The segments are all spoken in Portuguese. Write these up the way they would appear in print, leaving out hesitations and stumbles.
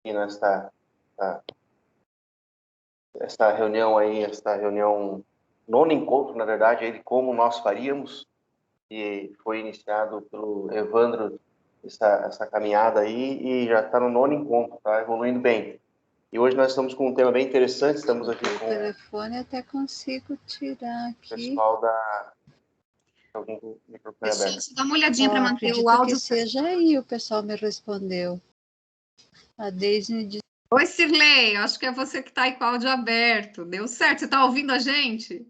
nesta esta reunião aí, nono encontro, na verdade, aí de como nós faríamos, e foi iniciado pelo Evandro essa caminhada aí, e já está no nono encontro, tá evoluindo bem. E hoje nós estamos com um tema bem interessante, estamos aqui com o telefone até consigo tirar aqui. O pessoal da... Alguém com o microfone aberto. Dá uma olhadinha para manter o áudio. Que seja aí, o pessoal me respondeu. A Deise me disse... Oi, Cirlei, acho que é você que está aí com o áudio aberto. Deu certo? Você está ouvindo a gente?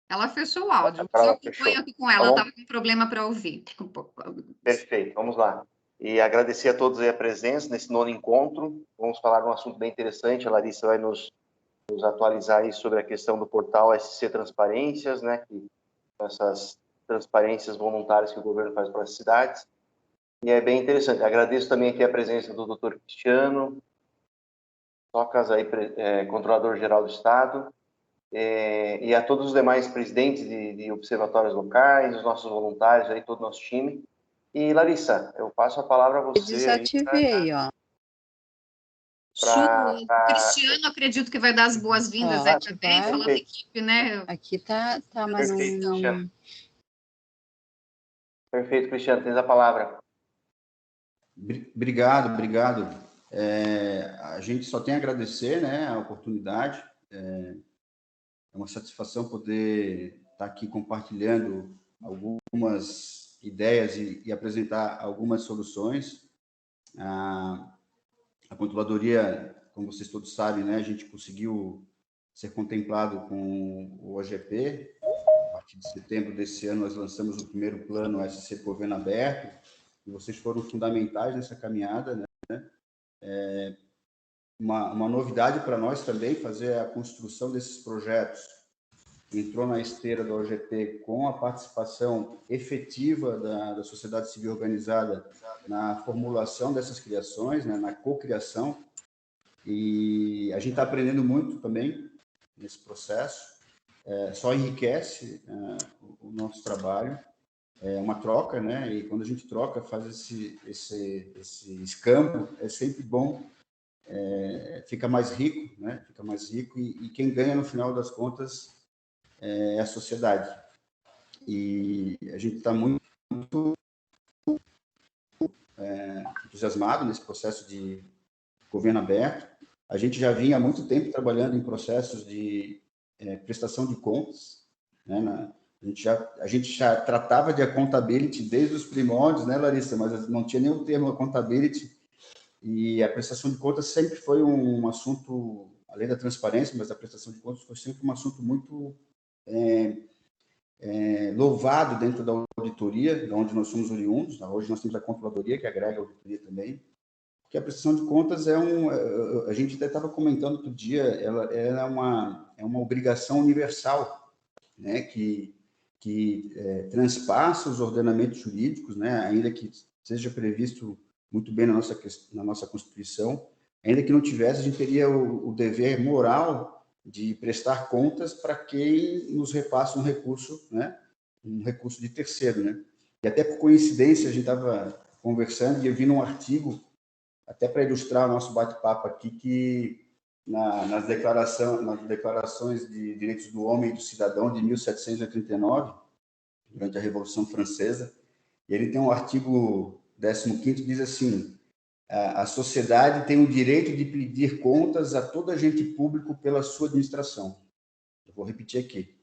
Ela fechou o áudio. Eu acompanho aqui com ela, estava com problema para ouvir. Perfeito, vamos lá. E agradecer a todos aí a presença nesse nono encontro. Vamos falar de um assunto bem interessante. A Larissa vai nos atualizar aí sobre a questão do portal SC Transparências, né? Que essas transparências voluntárias que o governo faz para as cidades. E é bem interessante. Agradeço também aqui a presença do Dr. Cristiano Tocas, aí, controlador-geral do Estado, e a todos os demais presidentes de observatórios locais, os nossos voluntários, aí, todo o nosso time. E, Larissa, eu passo a palavra a você. Desativei, ó. O Cristiano, acredito que vai dar as boas-vindas aí também, falando da equipe, né? Aqui tá mas perfeito, Perfeito, Cristiano, tens a palavra. Obrigado. A gente só tem a agradecer, né, a oportunidade. É uma satisfação poder estar aqui compartilhando algumas ideias e apresentar algumas soluções. A controladoria, como vocês todos sabem, né, a gente conseguiu ser contemplado com o OGP. A partir de setembro desse ano, nós lançamos o primeiro plano SC Governo Aberto, e vocês foram fundamentais nessa caminhada, né? Uma novidade para nós também, fazer a construção desses projetos. Entrou na esteira do OGP com a participação efetiva da sociedade civil organizada na formulação dessas criações, né, na cocriação, e a gente está aprendendo muito também nesse processo. Só enriquece o nosso trabalho. É uma troca, né? E quando a gente troca, faz esse escambo, é sempre bom, fica mais rico, né? Fica mais rico, e quem ganha no final das contas é a sociedade. E a gente está muito entusiasmado nesse processo de governo aberto. A gente já vinha há muito tempo trabalhando em processos de prestação de contas, né? A gente já tratava de accountability desde os primórdios, né, Larissa? Mas não tinha nem o termo accountability, e a prestação de contas sempre foi um assunto, além da transparência, mas a prestação de contas foi sempre um assunto muito louvado dentro da auditoria, de onde nós somos oriundos. Hoje nós temos a controladoria, que agrega a auditoria também, porque a prestação de contas a gente até estava comentando outro dia, ela é uma obrigação universal, né, que transpassa os ordenamentos jurídicos, né, ainda que seja previsto muito bem na nossa Constituição, ainda que não tivesse, a gente teria o dever moral de prestar contas para quem nos repassa um recurso, né, um recurso de terceiro, né. E até por coincidência, a gente estava conversando e eu vi num artigo, até para ilustrar o nosso bate-papo aqui, que nas declarações de direitos do homem e do cidadão de 1789, durante a Revolução Francesa, e ele tem um artigo 15º que diz assim: a sociedade tem o direito de pedir contas a todo agente público pela sua administração. Eu vou repetir aqui.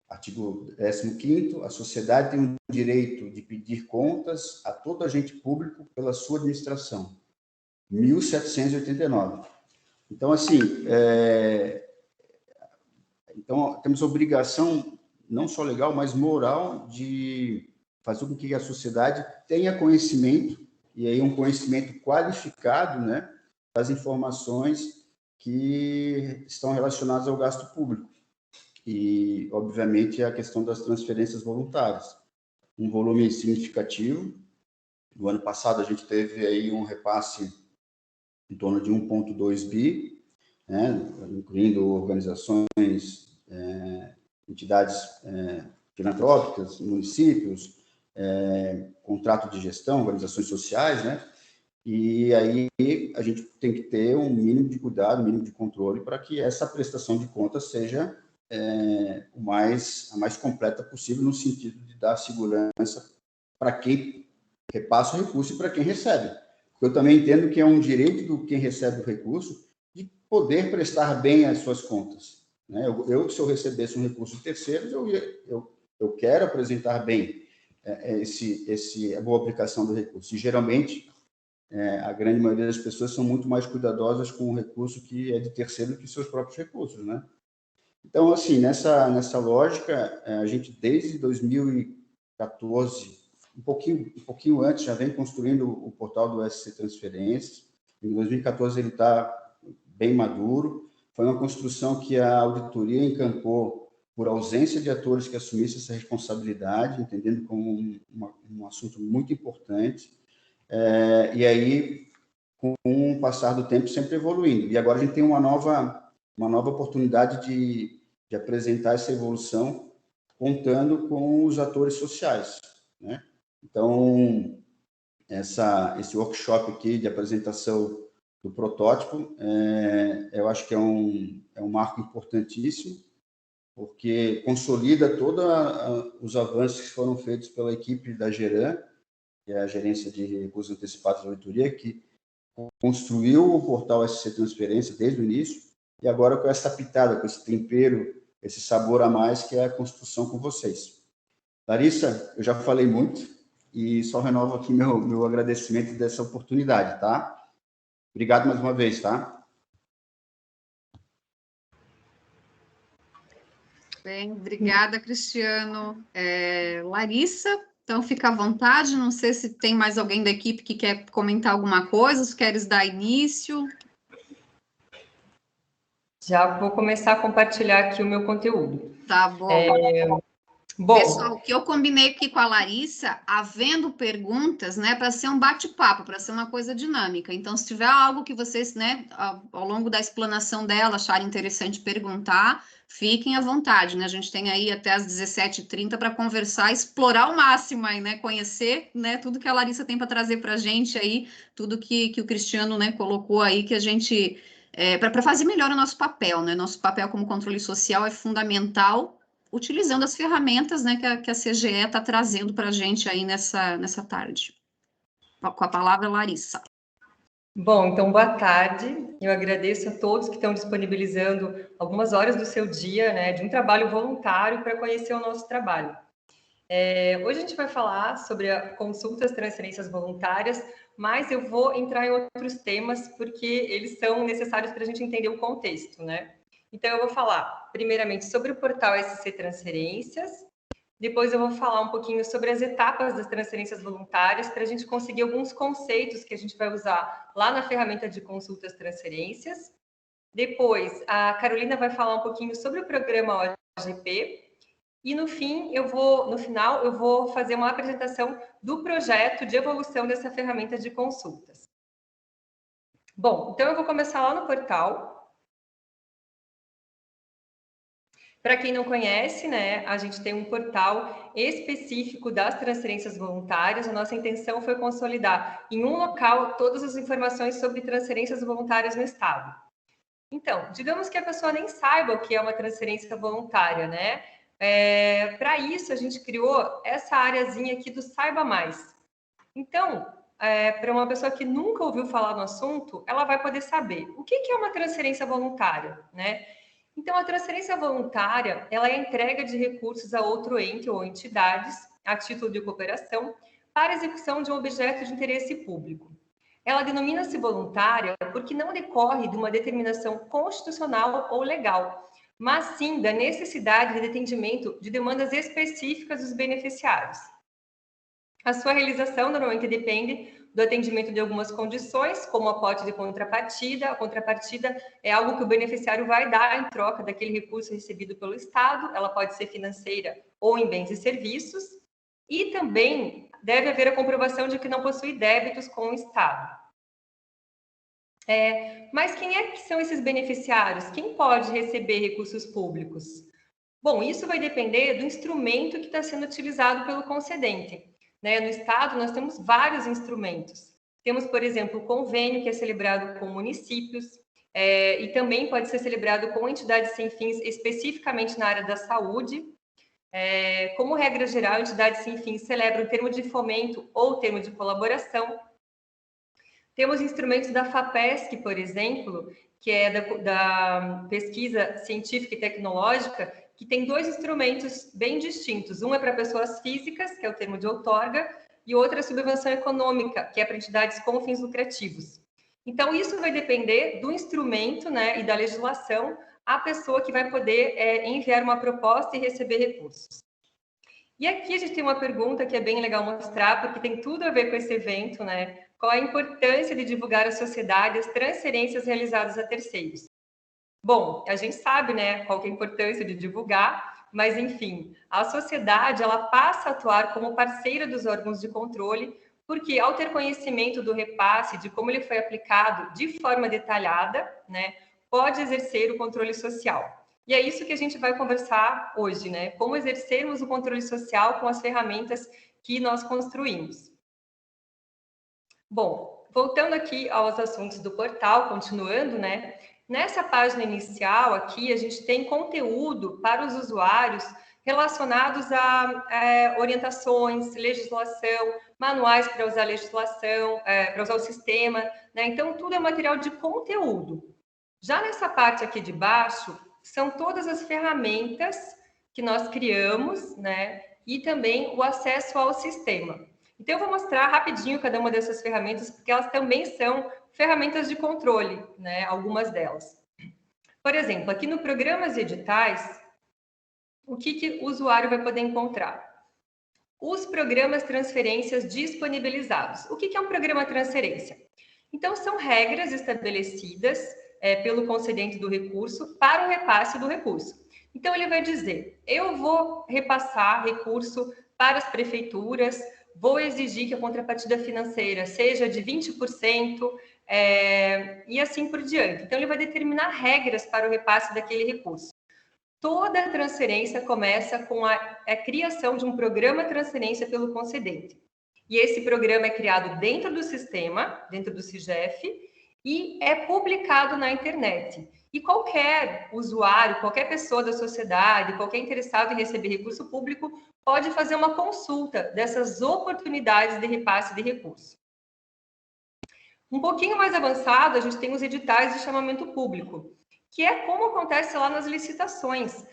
Artigo 15º, a sociedade tem o direito de pedir contas a todo agente público pela sua administração. 1789. Então, assim, então temos a obrigação, não só legal, mas moral, de fazer com que a sociedade tenha conhecimento, e aí um conhecimento qualificado, né, das informações que estão relacionadas ao gasto público. E, obviamente, a questão das transferências voluntárias. Um volume significativo. No ano passado, a gente teve aí um repasse em torno de 1,2 bi, né, incluindo organizações, entidades filantrópicas, municípios, contrato de gestão, organizações sociais, né? E aí a gente tem que ter um mínimo de cuidado, um mínimo de controle para que essa prestação de contas seja a mais completa possível, no sentido de dar segurança para quem repassa o recurso e para quem recebe. Eu também entendo que é um direito do quem recebe o recurso de poder prestar bem as suas contas, né? Se eu recebesse um recurso de terceiros, eu quero apresentar bem a boa aplicação do recurso. E, geralmente, a grande maioria das pessoas são muito mais cuidadosas com o recurso que é de terceiro do que seus próprios recursos, né? Então, assim, nessa lógica, a gente, desde 2014, um pouquinho antes, já vem construindo o portal do SC Transferências. Em 2014, ele está bem maduro. Foi uma construção que a auditoria encampou por ausência de atores que assumissem essa responsabilidade, entendendo como um assunto muito importante. E aí, com o passar do tempo, sempre evoluindo. E agora a gente tem uma nova oportunidade de apresentar essa evolução contando com os atores sociais, né? Então, esse workshop aqui de apresentação do protótipo, eu acho que é um marco importantíssimo, porque consolida todos os avanços que foram feitos pela equipe da Geran, que é a Gerência de Recursos Antecipados da Auditoria, que construiu o portal SC Transferência desde o início, e agora com essa pitada, com esse tempero, esse sabor a mais, que é a construção com vocês. Larissa, eu já falei muito, e só renovo aqui meu agradecimento dessa oportunidade, tá? Obrigado mais uma vez, tá? Bem, obrigada, Cristiano. Larissa, então fica à vontade, não sei se tem mais alguém da equipe que quer comentar alguma coisa, se queres dar início. Já vou começar a compartilhar aqui o meu conteúdo. Tá bom. Bom, pessoal, o que eu combinei aqui com a Larissa, havendo perguntas, né, para ser um bate-papo, para ser uma coisa dinâmica. Então, se tiver algo que vocês, né, ao longo da explanação dela, acharem interessante perguntar, fiquem à vontade, né? A gente tem aí até às 17h30 para conversar, explorar ao máximo aí, né? Conhecer, né, tudo que a Larissa tem para trazer para a gente aí, tudo que o Cristiano, né, colocou aí, que a gente... para fazer melhor o nosso papel, né? Nosso papel como controle social é fundamental, utilizando as ferramentas, né, que a CGE está trazendo para a gente aí nessa tarde. Com a palavra, Larissa. Bom, então, boa tarde. Eu agradeço a todos que estão disponibilizando algumas horas do seu dia, né, de um trabalho voluntário para conhecer o nosso trabalho. Hoje a gente vai falar sobre consultas, transferências voluntárias, mas eu vou entrar em outros temas porque eles são necessários para a gente entender o contexto, né? Então, eu vou falar, primeiramente, sobre o portal SC Transferências, depois eu vou falar um pouquinho sobre as etapas das transferências voluntárias, para a gente conseguir alguns conceitos que a gente vai usar lá na ferramenta de consultas transferências. Depois, a Carolina vai falar um pouquinho sobre o programa OGP, e no final, eu vou fazer uma apresentação do projeto de evolução dessa ferramenta de consultas. Bom, então eu vou começar lá no portal. Para quem não conhece, né, a gente tem um portal específico das transferências voluntárias. A nossa intenção foi consolidar em um local todas as informações sobre transferências voluntárias no Estado. Então, digamos que a pessoa nem saiba o que é uma transferência voluntária, né? Para isso, a gente criou essa areazinha aqui do Saiba Mais. Então, para uma pessoa que nunca ouviu falar no assunto, ela vai poder saber o que é uma transferência voluntária, né? Então, a transferência voluntária, ela é a entrega de recursos a outro ente ou entidades, a título de cooperação, para execução de um objeto de interesse público. Ela denomina-se voluntária porque não decorre de uma determinação constitucional ou legal, mas sim da necessidade de atendimento de demandas específicas dos beneficiários. A sua realização normalmente depende do atendimento de algumas condições, como aporte de contrapartida. A contrapartida é algo que o beneficiário vai dar em troca daquele recurso recebido pelo Estado. Ela pode ser financeira ou em bens e serviços. E também deve haver a comprovação de que não possui débitos com o Estado. Mas quem é que são esses beneficiários? Quem pode receber recursos públicos? Bom, isso vai depender do instrumento que está sendo utilizado pelo concedente. né? No Estado, nós temos vários instrumentos. Temos, por exemplo, o convênio, que é celebrado com municípios, e também pode ser celebrado com entidades sem fins, especificamente na área da saúde. Como regra geral, entidades sem fins celebram termo de fomento ou termo de colaboração. Temos instrumentos da FAPESC, por exemplo, que é da pesquisa científica e tecnológica, que tem dois instrumentos bem distintos. Um é para pessoas físicas, que é o termo de outorga, e outro é a subvenção econômica, que é para entidades com fins lucrativos. Então, isso vai depender do instrumento, né, e da legislação, a pessoa que vai poder enviar uma proposta e receber recursos. E aqui a gente tem uma pergunta que é bem legal mostrar, porque tem tudo a ver com esse evento, né? Qual a importância de divulgar à sociedade as transferências realizadas a terceiros? Bom, a gente sabe, né, qual que é a importância de divulgar, mas, enfim, a sociedade, ela passa a atuar como parceira dos órgãos de controle, porque ao ter conhecimento do repasse, de como ele foi aplicado de forma detalhada, né, pode exercer o controle social. E é isso que a gente vai conversar hoje, né? Como exercermos o controle social com as ferramentas que nós construímos. Bom, voltando aqui aos assuntos do portal, continuando, né? Nessa página inicial aqui, a gente tem conteúdo para os usuários relacionados a orientações, legislação, manuais para usar a legislação, para usar o sistema, né? Então, tudo é material de conteúdo. Já nessa parte aqui de baixo, são todas as ferramentas que nós criamos, né? E também o acesso ao sistema. Então, eu vou mostrar rapidinho cada uma dessas ferramentas, porque elas também são ferramentas de controle, né? Algumas delas. Por exemplo, aqui no Programas e Editais, o que o usuário vai poder encontrar? Os programas transferências disponibilizados. O que é um programa transferência? Então, são regras estabelecidas pelo concedente do recurso para o repasse do recurso. Então, ele vai dizer, eu vou repassar recurso para as prefeituras, vou exigir que a contrapartida financeira seja de 20%, e assim por diante. Então, ele vai determinar regras para o repasse daquele recurso. Toda transferência começa com a criação de um programa transferência pelo concedente. E esse programa é criado dentro do sistema, dentro do SIGEF, e é publicado na internet. E qualquer usuário, qualquer pessoa da sociedade, qualquer interessado em receber recurso público, pode fazer uma consulta dessas oportunidades de repasse de recurso. Um pouquinho mais avançado, a gente tem os editais de chamamento público, que é como acontece lá nas licitações.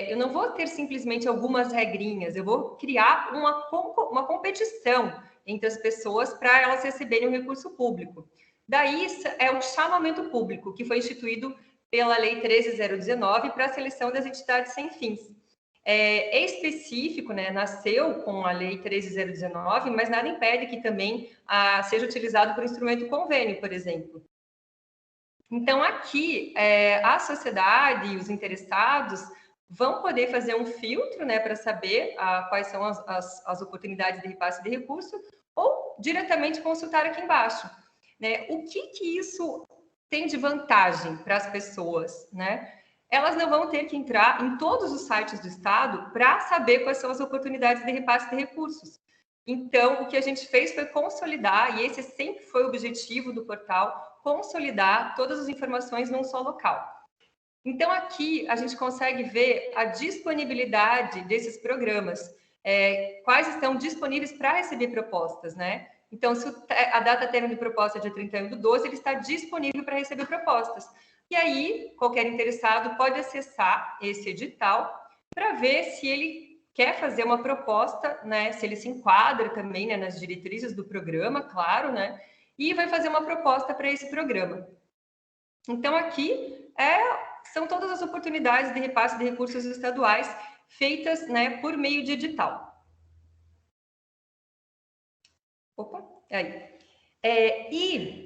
Eu não vou ter simplesmente algumas regrinhas, eu vou criar uma competição entre as pessoas para elas receberem um recurso público. Daí é o chamamento público, que foi instituído pela Lei 13.019 para a seleção das entidades sem fins. É específico, né? Nasceu com a Lei 13.019, mas nada impede que também seja utilizado por instrumento convênio, por exemplo. Então, aqui, a sociedade e os interessados vão poder fazer um filtro, né, para saber quais são as oportunidades de repasse de recurso, ou diretamente consultar aqui embaixo. Né? O que isso tem de vantagem para as pessoas, né? Elas não vão ter que entrar em todos os sites do Estado para saber quais são as oportunidades de repasse de recursos. Então, o que a gente fez foi consolidar, e esse sempre foi o objetivo do portal, consolidar todas as informações num só local. Então, aqui a gente consegue ver a disponibilidade desses programas, quais estão disponíveis para receber propostas, né? Então, se a data término de proposta é dia 31/12, ele está disponível para receber propostas. E aí, qualquer interessado pode acessar esse edital para ver se ele quer fazer uma proposta, né? Se ele se enquadra também, né, nas diretrizes do programa, claro, né? E vai fazer uma proposta para esse programa. Então, aqui são todas as oportunidades de repasse de recursos estaduais feitas, né, por meio de edital. Opa, aí.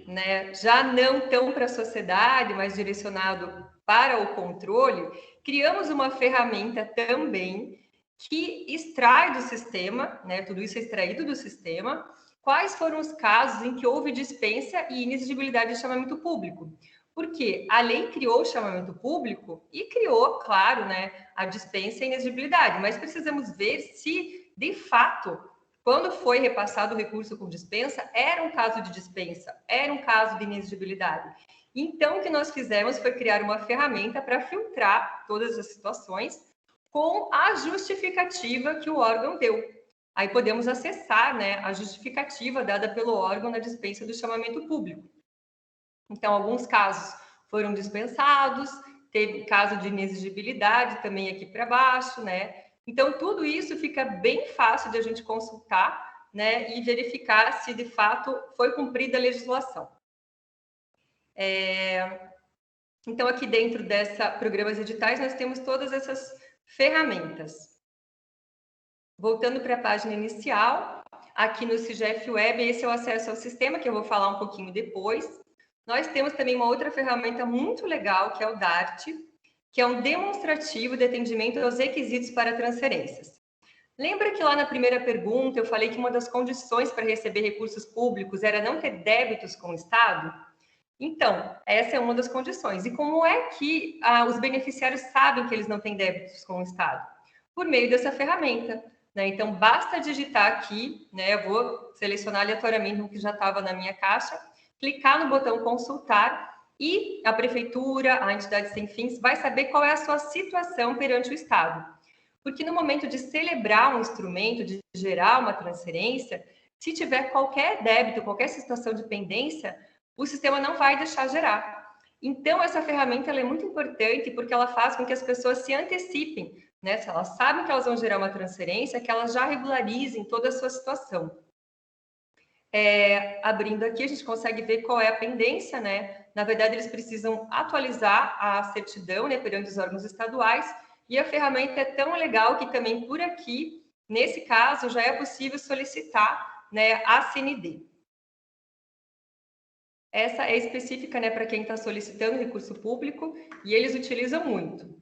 Né, já não tão para a sociedade, mas direcionado para o controle, criamos uma ferramenta também que extrai do sistema, né, tudo isso é extraído do sistema, quais foram os casos em que houve dispensa e inexigibilidade de chamamento público. Porque a lei criou o chamamento público e criou, claro, né, a dispensa e inexigibilidade, mas precisamos ver se, de fato, quando foi repassado o recurso com dispensa, era um caso de dispensa, era um caso de inexigibilidade. Então, o que nós fizemos foi criar uma ferramenta para filtrar todas as situações com a justificativa que o órgão deu. Aí podemos acessar, né, a justificativa dada pelo órgão na dispensa do chamamento público. Então, alguns casos foram dispensados, teve caso de inexigibilidade também aqui para baixo, né? Então, tudo isso fica bem fácil de a gente consultar, né, e verificar se de fato foi cumprida a legislação. Então, aqui dentro dessa programas editais, nós temos todas essas ferramentas. Voltando para a página inicial, aqui no CIGEF Web, esse é o acesso ao sistema, que eu vou falar um pouquinho depois. Nós temos também uma outra ferramenta muito legal, que é o DART, que é um demonstrativo de atendimento aos requisitos para transferências. Lembra que lá na primeira pergunta eu falei que uma das condições para receber recursos públicos era não ter débitos com o Estado? Então, essa é uma das condições. E como é que os beneficiários sabem que eles não têm débitos com o Estado? Por meio dessa ferramenta, né? Então, basta digitar aqui, né? Eu vou selecionar aleatoriamente o que já estava na minha caixa, clicar no botão consultar e a prefeitura, a entidade sem fins, vai saber qual é a sua situação perante o Estado. Porque no momento de celebrar um instrumento, de gerar uma transferência, se tiver qualquer débito, qualquer situação de pendência, o sistema não vai deixar gerar. Então, essa ferramenta ela é muito importante porque ela faz com que as pessoas se antecipem, né? Se elas sabem que elas vão gerar uma transferência, que elas já regularizem toda a sua situação. Abrindo aqui, a gente consegue ver qual é a pendência, né? Na verdade, eles precisam atualizar a certidão, né, perante os órgãos estaduais, e a ferramenta é tão legal que também por aqui, nesse caso, já é possível solicitar, né, a CND. Essa é específica, né, para quem está solicitando recurso público, e eles utilizam muito.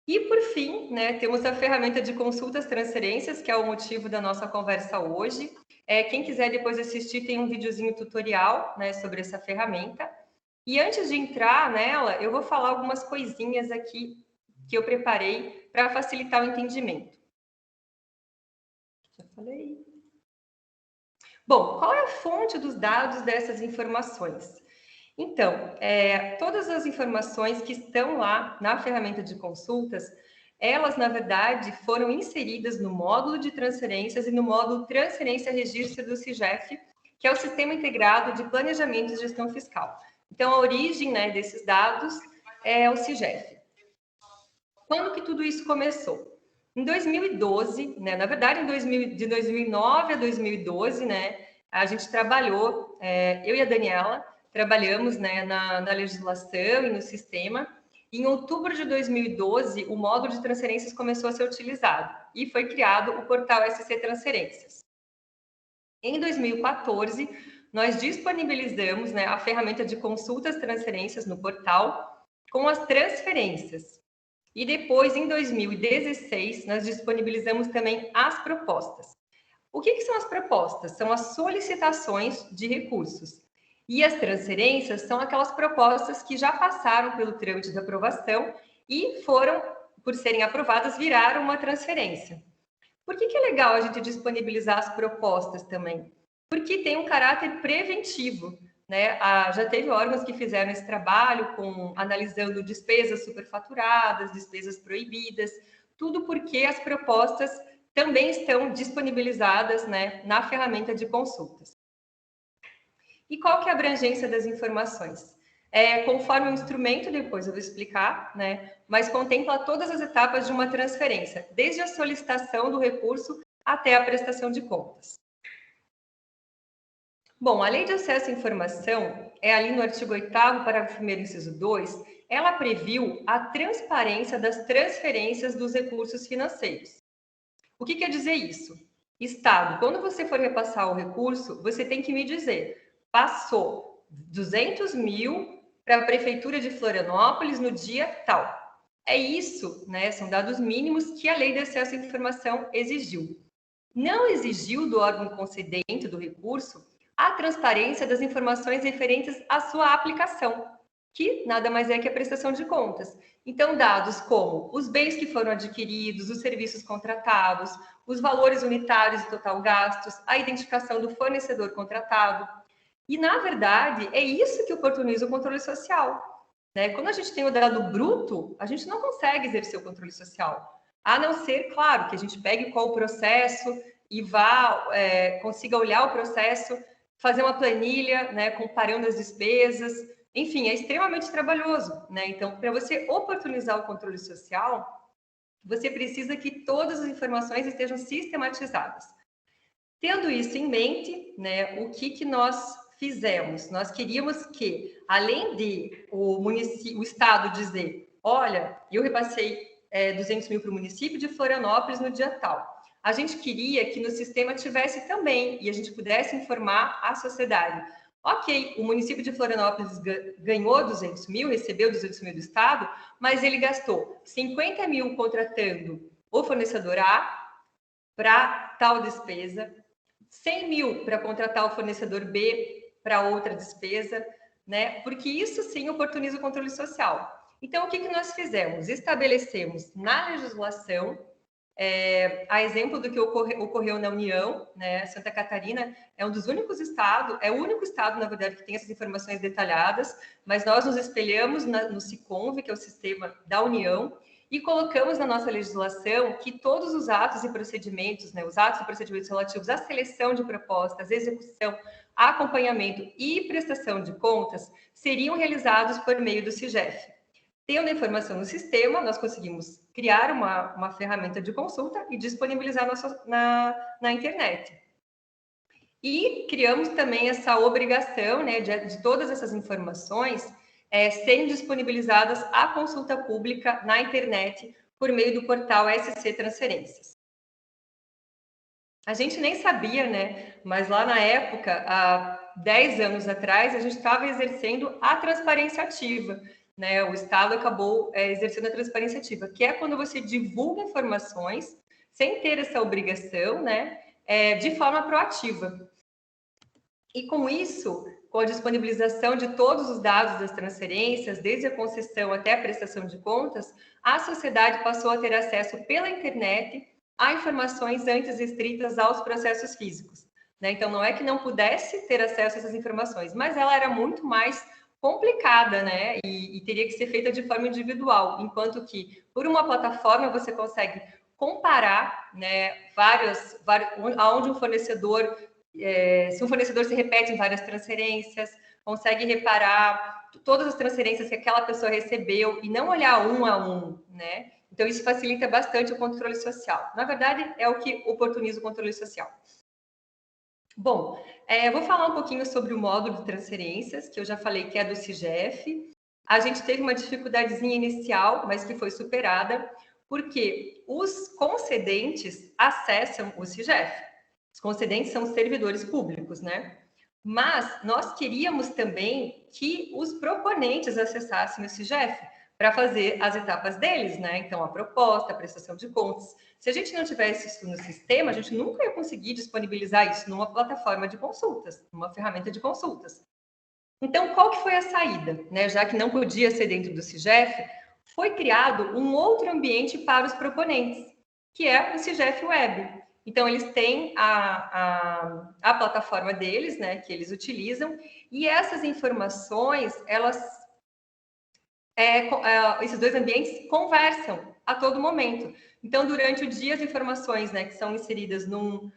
E, por fim, né, temos a ferramenta de consultas transferências, que é o motivo da nossa conversa hoje. Quem quiser depois assistir, tem um videozinho tutorial, né, sobre essa ferramenta. E antes de entrar nela, eu vou falar algumas coisinhas aqui que eu preparei para facilitar o entendimento. Já falei. Bom, qual é a fonte dos dados dessas informações? Então, todas as informações que estão lá na ferramenta de consultas, elas, na verdade, foram inseridas no módulo de transferências e no módulo Transferência Registro do CIGEF, que é o Sistema Integrado de Planejamento e Gestão Fiscal. Então, a origem, né, desses dados é o CIGEF. Quando que tudo isso começou? Em 2012, né, na verdade, de 2009 a 2012, né, a gente trabalhou, eu e a Daniela, trabalhamos, né, na legislação e no sistema. Em outubro de 2012, o módulo de transferências começou a ser utilizado e foi criado o portal SC Transferências. Em 2014, nós disponibilizamos, né, a ferramenta de consultas transferências no portal com as transferências. E depois, em 2016, nós disponibilizamos também as propostas. O que são as propostas? São as solicitações de recursos. E as transferências são aquelas propostas que já passaram pelo trâmite de aprovação e foram, por serem aprovadas, viraram uma transferência. Por que é legal a gente disponibilizar as propostas também? Porque tem um caráter preventivo, né? Já teve órgãos que fizeram esse trabalho analisando despesas superfaturadas, despesas proibidas, tudo porque as propostas também estão disponibilizadas, né, na ferramenta de consultas. E qual que é a abrangência das informações? Conforme o instrumento, depois eu vou explicar, né, mas contempla todas as etapas de uma transferência, desde a solicitação do recurso até a prestação de contas. Bom, a Lei de Acesso à Informação, ali no artigo 8º, parágrafo 1º, inciso 2, ela previu a transparência das transferências dos recursos financeiros. O que quer dizer isso? Estado, quando você for repassar o recurso, você tem que me dizer, passou 200 mil para a Prefeitura de Florianópolis no dia tal. É isso, né? São dados mínimos que a Lei de Acesso à Informação exigiu. Não exigiu do órgão concedente do recurso a transparência das informações referentes à sua aplicação, que nada mais é que a prestação de contas. Então, dados como os bens que foram adquiridos, os serviços contratados, os valores unitários e total gastos, a identificação do fornecedor contratado. E, na verdade, é isso que oportuniza o controle social, né? Quando a gente tem o dado bruto, a gente não consegue exercer o controle social, a não ser, claro, que a gente pegue qual o processo e consiga olhar o processo, fazer uma planilha, né, comparando as despesas. Enfim, é extremamente trabalhoso, né? Então, para você oportunizar o controle social, você precisa que todas as informações estejam sistematizadas. Tendo isso em mente, né, o que nós fizemos? Nós queríamos que, além de o Estado dizer, olha, eu repassei 200 mil para o município de Florianópolis no dia tal, a gente queria que no sistema tivesse também, e a gente pudesse informar a sociedade. Ok, o município de Florianópolis ganhou 200 mil, recebeu 200 mil do Estado, mas ele gastou 50 mil contratando o fornecedor A para tal despesa, 100 mil para contratar o fornecedor B para outra despesa, né? Porque isso sim oportuniza o controle social. Então, o que nós fizemos? Estabelecemos na legislação, a exemplo do que ocorreu na União, né? Santa Catarina é um dos únicos estados, é o único estado, na verdade, que tem essas informações detalhadas, mas nós nos espelhamos no SICONV, que é o sistema da União, e colocamos na nossa legislação que todos os atos e procedimentos, né, os atos e procedimentos relativos à seleção de propostas, execução, acompanhamento e prestação de contas seriam realizados por meio do SIGEF. Tendo a informação no sistema, nós conseguimos criar uma ferramenta de consulta e disponibilizar na internet. E criamos também essa obrigação, né, de todas essas informações serem disponibilizadas à consulta pública na internet por meio do portal SC Transferências. A gente nem sabia, né, mas lá na época, há 10 anos atrás, a gente estava exercendo a transparência ativa, né? O Estado acabou exercendo a transparência ativa, que é quando você divulga informações sem ter essa obrigação, né, de forma proativa. E com isso, com a disponibilização de todos os dados das transferências, desde a concessão até a prestação de contas, a sociedade passou a ter acesso pela internet a informações antes restritas aos processos físicos, né? Então, não é que não pudesse ter acesso a essas informações, mas ela era muito mais complicada, né? E teria que ser feita de forma individual, enquanto que, por uma plataforma, você consegue comparar, né, aonde um fornecedor... se um fornecedor se repete em várias transferências, consegue reparar todas as transferências que aquela pessoa recebeu e não olhar um a um, né? Então, isso facilita bastante o controle social. Na verdade, é o que oportuniza o controle social. Bom, vou falar um pouquinho sobre o módulo de transferências, que eu já falei que é do SIGEF. A gente teve uma dificuldadezinha inicial, mas que foi superada, porque os concedentes acessam o SIGEF. Os concedentes são servidores públicos, né? Mas nós queríamos também que os proponentes acessassem o SIGEF para fazer as etapas deles, né? Então, a proposta, a prestação de contas. Se a gente não tivesse isso no sistema, a gente nunca ia conseguir disponibilizar isso numa plataforma de consultas, numa ferramenta de consultas. Então, qual que foi a saída? Né? Já que não podia ser dentro do SIGEF, foi criado um outro ambiente para os proponentes, que é o SIGEF Web. Então, eles têm a plataforma deles, né, que eles utilizam, e essas informações, esses dois ambientes conversam a todo momento. Então, durante o dia, as informações, né, que são inseridas num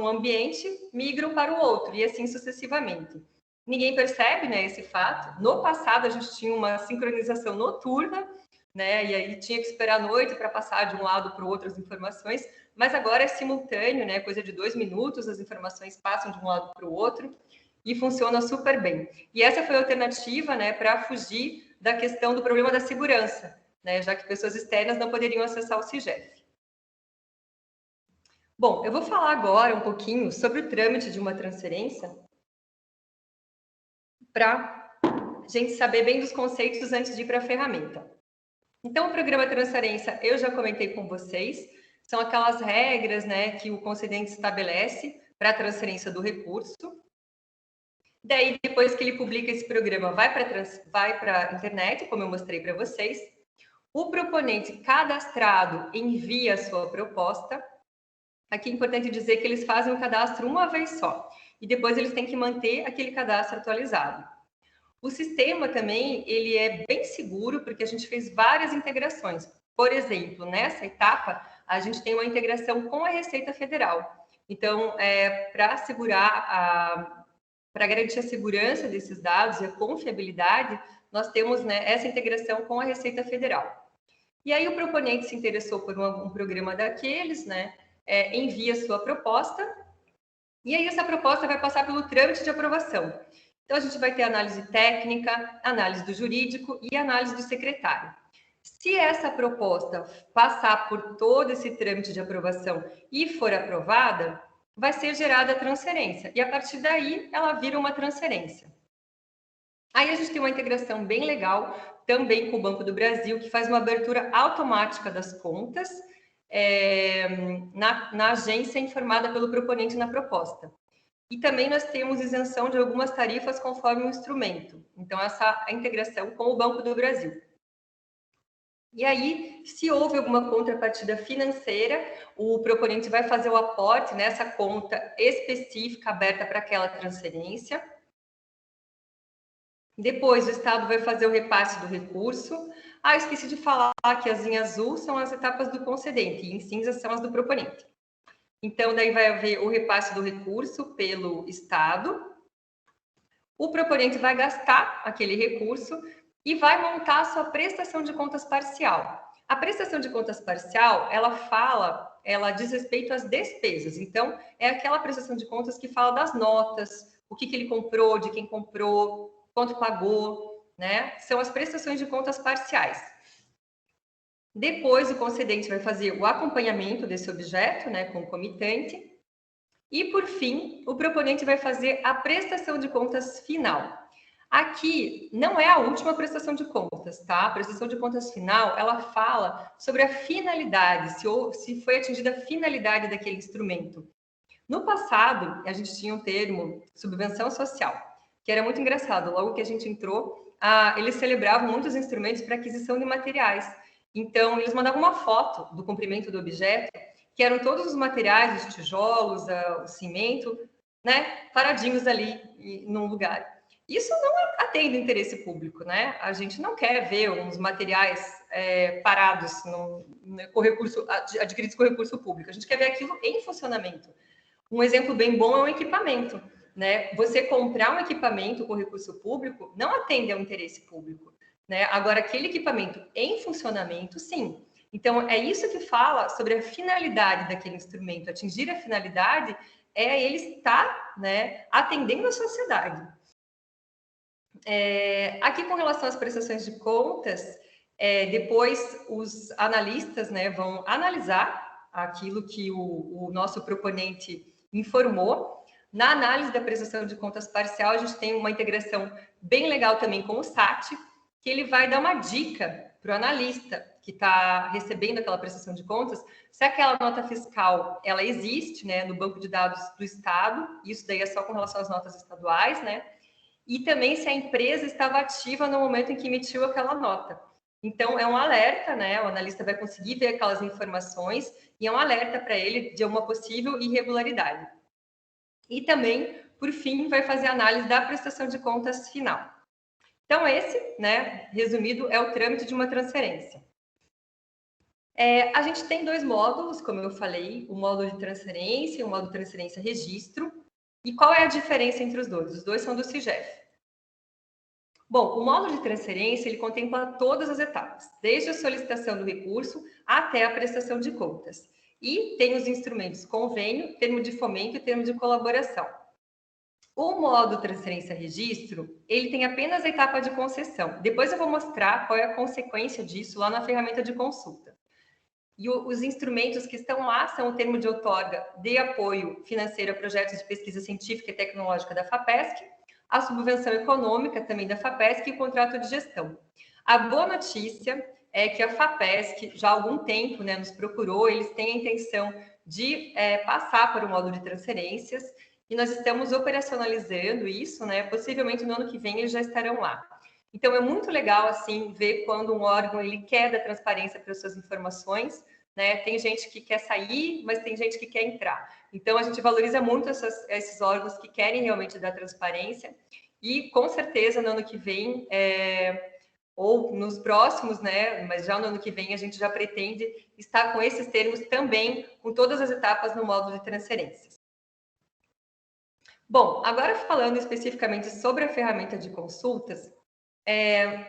ambiente migram para o outro, e assim sucessivamente. Ninguém percebe, né, esse fato. No passado, a gente tinha uma sincronização noturna, né, e aí tinha que esperar a noite para passar de um lado para o outro as informações, mas agora é simultâneo, né, coisa de 2 minutos, as informações passam de um lado para o outro e funciona super bem. E essa foi a alternativa, né, para fugir da questão do problema da segurança, né, já que pessoas externas não poderiam acessar o SIGEF. Bom, eu vou falar agora um pouquinho sobre o trâmite de uma transferência para a gente saber bem dos conceitos antes de ir para a ferramenta. Então, o programa de transferência, eu já comentei com vocês, são aquelas regras, né, que o concedente estabelece para a transferência do recurso. Daí, depois que ele publica esse programa, vai para a internet, como eu mostrei para vocês. O proponente cadastrado envia a sua proposta. Aqui é importante dizer que eles fazem o cadastro uma vez só. E depois eles têm que manter aquele cadastro atualizado. O sistema também, ele é bem seguro, porque a gente fez várias integrações. Por exemplo, nessa etapa, a gente tem uma integração com a Receita Federal. Então, para garantir a segurança desses dados e a confiabilidade, nós temos, né, essa integração com a Receita Federal. E aí o proponente se interessou por um programa daqueles, né, envia sua proposta, e aí essa proposta vai passar pelo trâmite de aprovação. Então, a gente vai ter análise técnica, análise do jurídico e análise do secretário. Se essa proposta passar por todo esse trâmite de aprovação e for aprovada, vai ser gerada a transferência. E, a partir daí, ela vira uma transferência. Aí, a gente tem uma integração bem legal, também com o Banco do Brasil, que faz uma abertura automática das contas na agência informada pelo proponente na proposta. E também nós temos isenção de algumas tarifas conforme o instrumento. Então, essa é a integração com o Banco do Brasil. E aí, se houve alguma contrapartida financeira, o proponente vai fazer o aporte nessa conta específica aberta para aquela transferência. Depois, o Estado vai fazer o repasse do recurso. Eu esqueci de falar que as em azul são as etapas do concedente e em cinza são as do proponente. Então, daí vai haver o repasse do recurso pelo Estado. O proponente vai gastar aquele recurso e vai montar a sua prestação de contas parcial. A prestação de contas parcial, ela diz respeito às despesas. Então, é aquela prestação de contas que fala das notas, o que ele comprou, de quem comprou, quanto pagou, né? São as prestações de contas parciais. Depois, o concedente vai fazer o acompanhamento desse objeto, né, concomitante. E, por fim, o proponente vai fazer a prestação de contas final. Aqui não é a última prestação de contas, tá? A prestação de contas final, ela fala sobre a finalidade, se foi atingida a finalidade daquele instrumento. No passado, a gente tinha um termo, subvenção social, que era muito engraçado. Logo que a gente entrou, eles celebravam muitos instrumentos para aquisição de materiais. Então, eles mandavam uma foto do comprimento do objeto, que eram todos os materiais, os tijolos, o cimento, né, paradinhos ali num lugar. Isso não atende o interesse público, né? A gente não quer ver uns materiais parados adquiridos com recurso público. A gente quer ver aquilo em funcionamento. Um exemplo bem bom é um equipamento, né? Você comprar um equipamento com recurso público não atende ao interesse público, né? Agora, aquele equipamento em funcionamento, sim. Então, é isso que fala sobre a finalidade daquele instrumento. Atingir a finalidade é ele estar, né, atendendo a sociedade. Aqui, com relação às prestações de contas, depois os analistas, né, vão analisar aquilo que o nosso proponente informou. Na análise da prestação de contas parcial, a gente tem uma integração bem legal também com o SAT, que ele vai dar uma dica para o analista que está recebendo aquela prestação de contas, se aquela nota fiscal ela existe, né, no banco de dados do Estado. Isso daí é só com relação às notas estaduais, né? E também se a empresa estava ativa no momento em que emitiu aquela nota. Então, é um alerta, né? O analista vai conseguir ver aquelas informações e é um alerta para ele de uma possível irregularidade. E também, por fim, vai fazer a análise da prestação de contas final. Então, esse, né, resumido, é o trâmite de uma transferência. A gente tem dois módulos, como eu falei, o módulo de transferência e o módulo de transferência registro. E qual é a diferença entre os dois? Os dois são do CIGEF. Bom, o módulo de transferência, ele contempla todas as etapas, desde a solicitação do recurso até a prestação de contas. E tem os instrumentos convênio, termo de fomento e termo de colaboração. O módulo transferência registro, ele tem apenas a etapa de concessão. Depois eu vou mostrar qual é a consequência disso lá na ferramenta de consulta. E os instrumentos que estão lá são o termo de outorga de apoio financeiro a projetos de pesquisa científica e tecnológica da FAPESC, a subvenção econômica também da FAPESC e o contrato de gestão. A boa notícia é que a FAPESC já há algum tempo, né, nos procurou, eles têm a intenção de passar para o módulo de transferências e nós estamos operacionalizando isso, né? Possivelmente no ano que vem eles já estarão lá. Então, é muito legal, assim, ver quando um órgão ele quer dar transparência para as suas informações, né? Tem gente que quer sair, mas tem gente que quer entrar. Então, a gente valoriza muito esses órgãos que querem realmente dar transparência e, com certeza, no ano que vem, ou nos próximos, né? Mas já no ano que vem, a gente já pretende estar com esses termos também, com todas as etapas no módulo de transferências. Bom, agora falando especificamente sobre a ferramenta de consultas,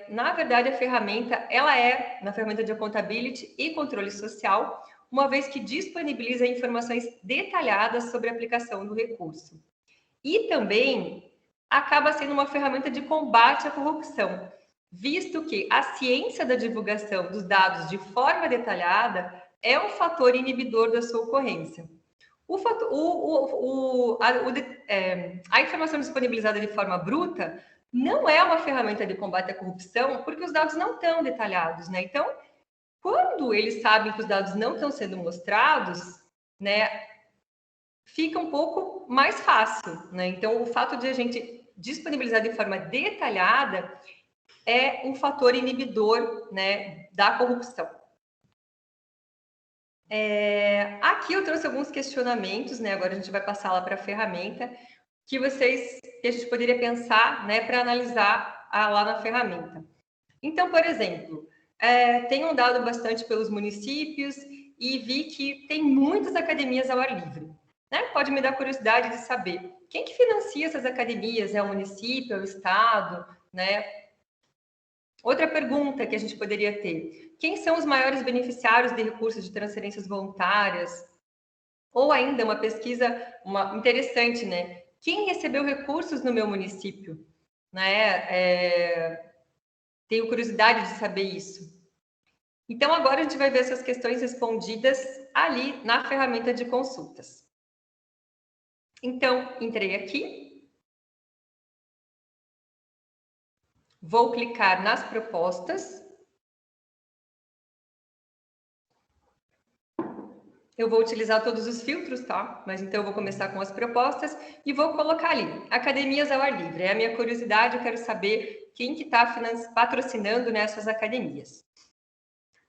na verdade, a ferramenta, ela é, na ferramenta de accountability e controle social, uma vez que disponibiliza informações detalhadas sobre a aplicação do recurso. E também acaba sendo uma ferramenta de combate à corrupção, visto que a ciência da divulgação dos dados de forma detalhada é um fator inibidor da sua ocorrência. A informação disponibilizada de forma bruta não é uma ferramenta de combate à corrupção, porque os dados não estão detalhados, né? Então, quando eles sabem que os dados não estão sendo mostrados, né, fica um pouco mais fácil, né? Então, o fato de a gente disponibilizar de forma detalhada é um fator inibidor, né, da corrupção. Aqui eu trouxe alguns questionamentos, né? Agora a gente vai passar lá para a ferramenta, que a gente poderia pensar, né, para analisar lá na ferramenta. Então, por exemplo, tenho andado bastante pelos municípios e vi que tem muitas academias ao ar livre. Né? Pode me dar curiosidade de saber quem que financia essas academias? É o município, é o estado, né? Outra pergunta que a gente poderia ter: quem são os maiores beneficiários de recursos de transferências voluntárias? Ou ainda uma pesquisa interessante, né? Quem recebeu recursos no meu município? Né? Tenho curiosidade de saber isso. Então, agora a gente vai ver essas questões respondidas ali na ferramenta de consultas. Então, entrei aqui. Vou clicar nas propostas. Eu vou utilizar todos os filtros, tá? Mas então eu vou começar com as propostas e vou colocar ali, academias ao ar livre. É a minha curiosidade, eu quero saber quem que está patrocinando nessas academias.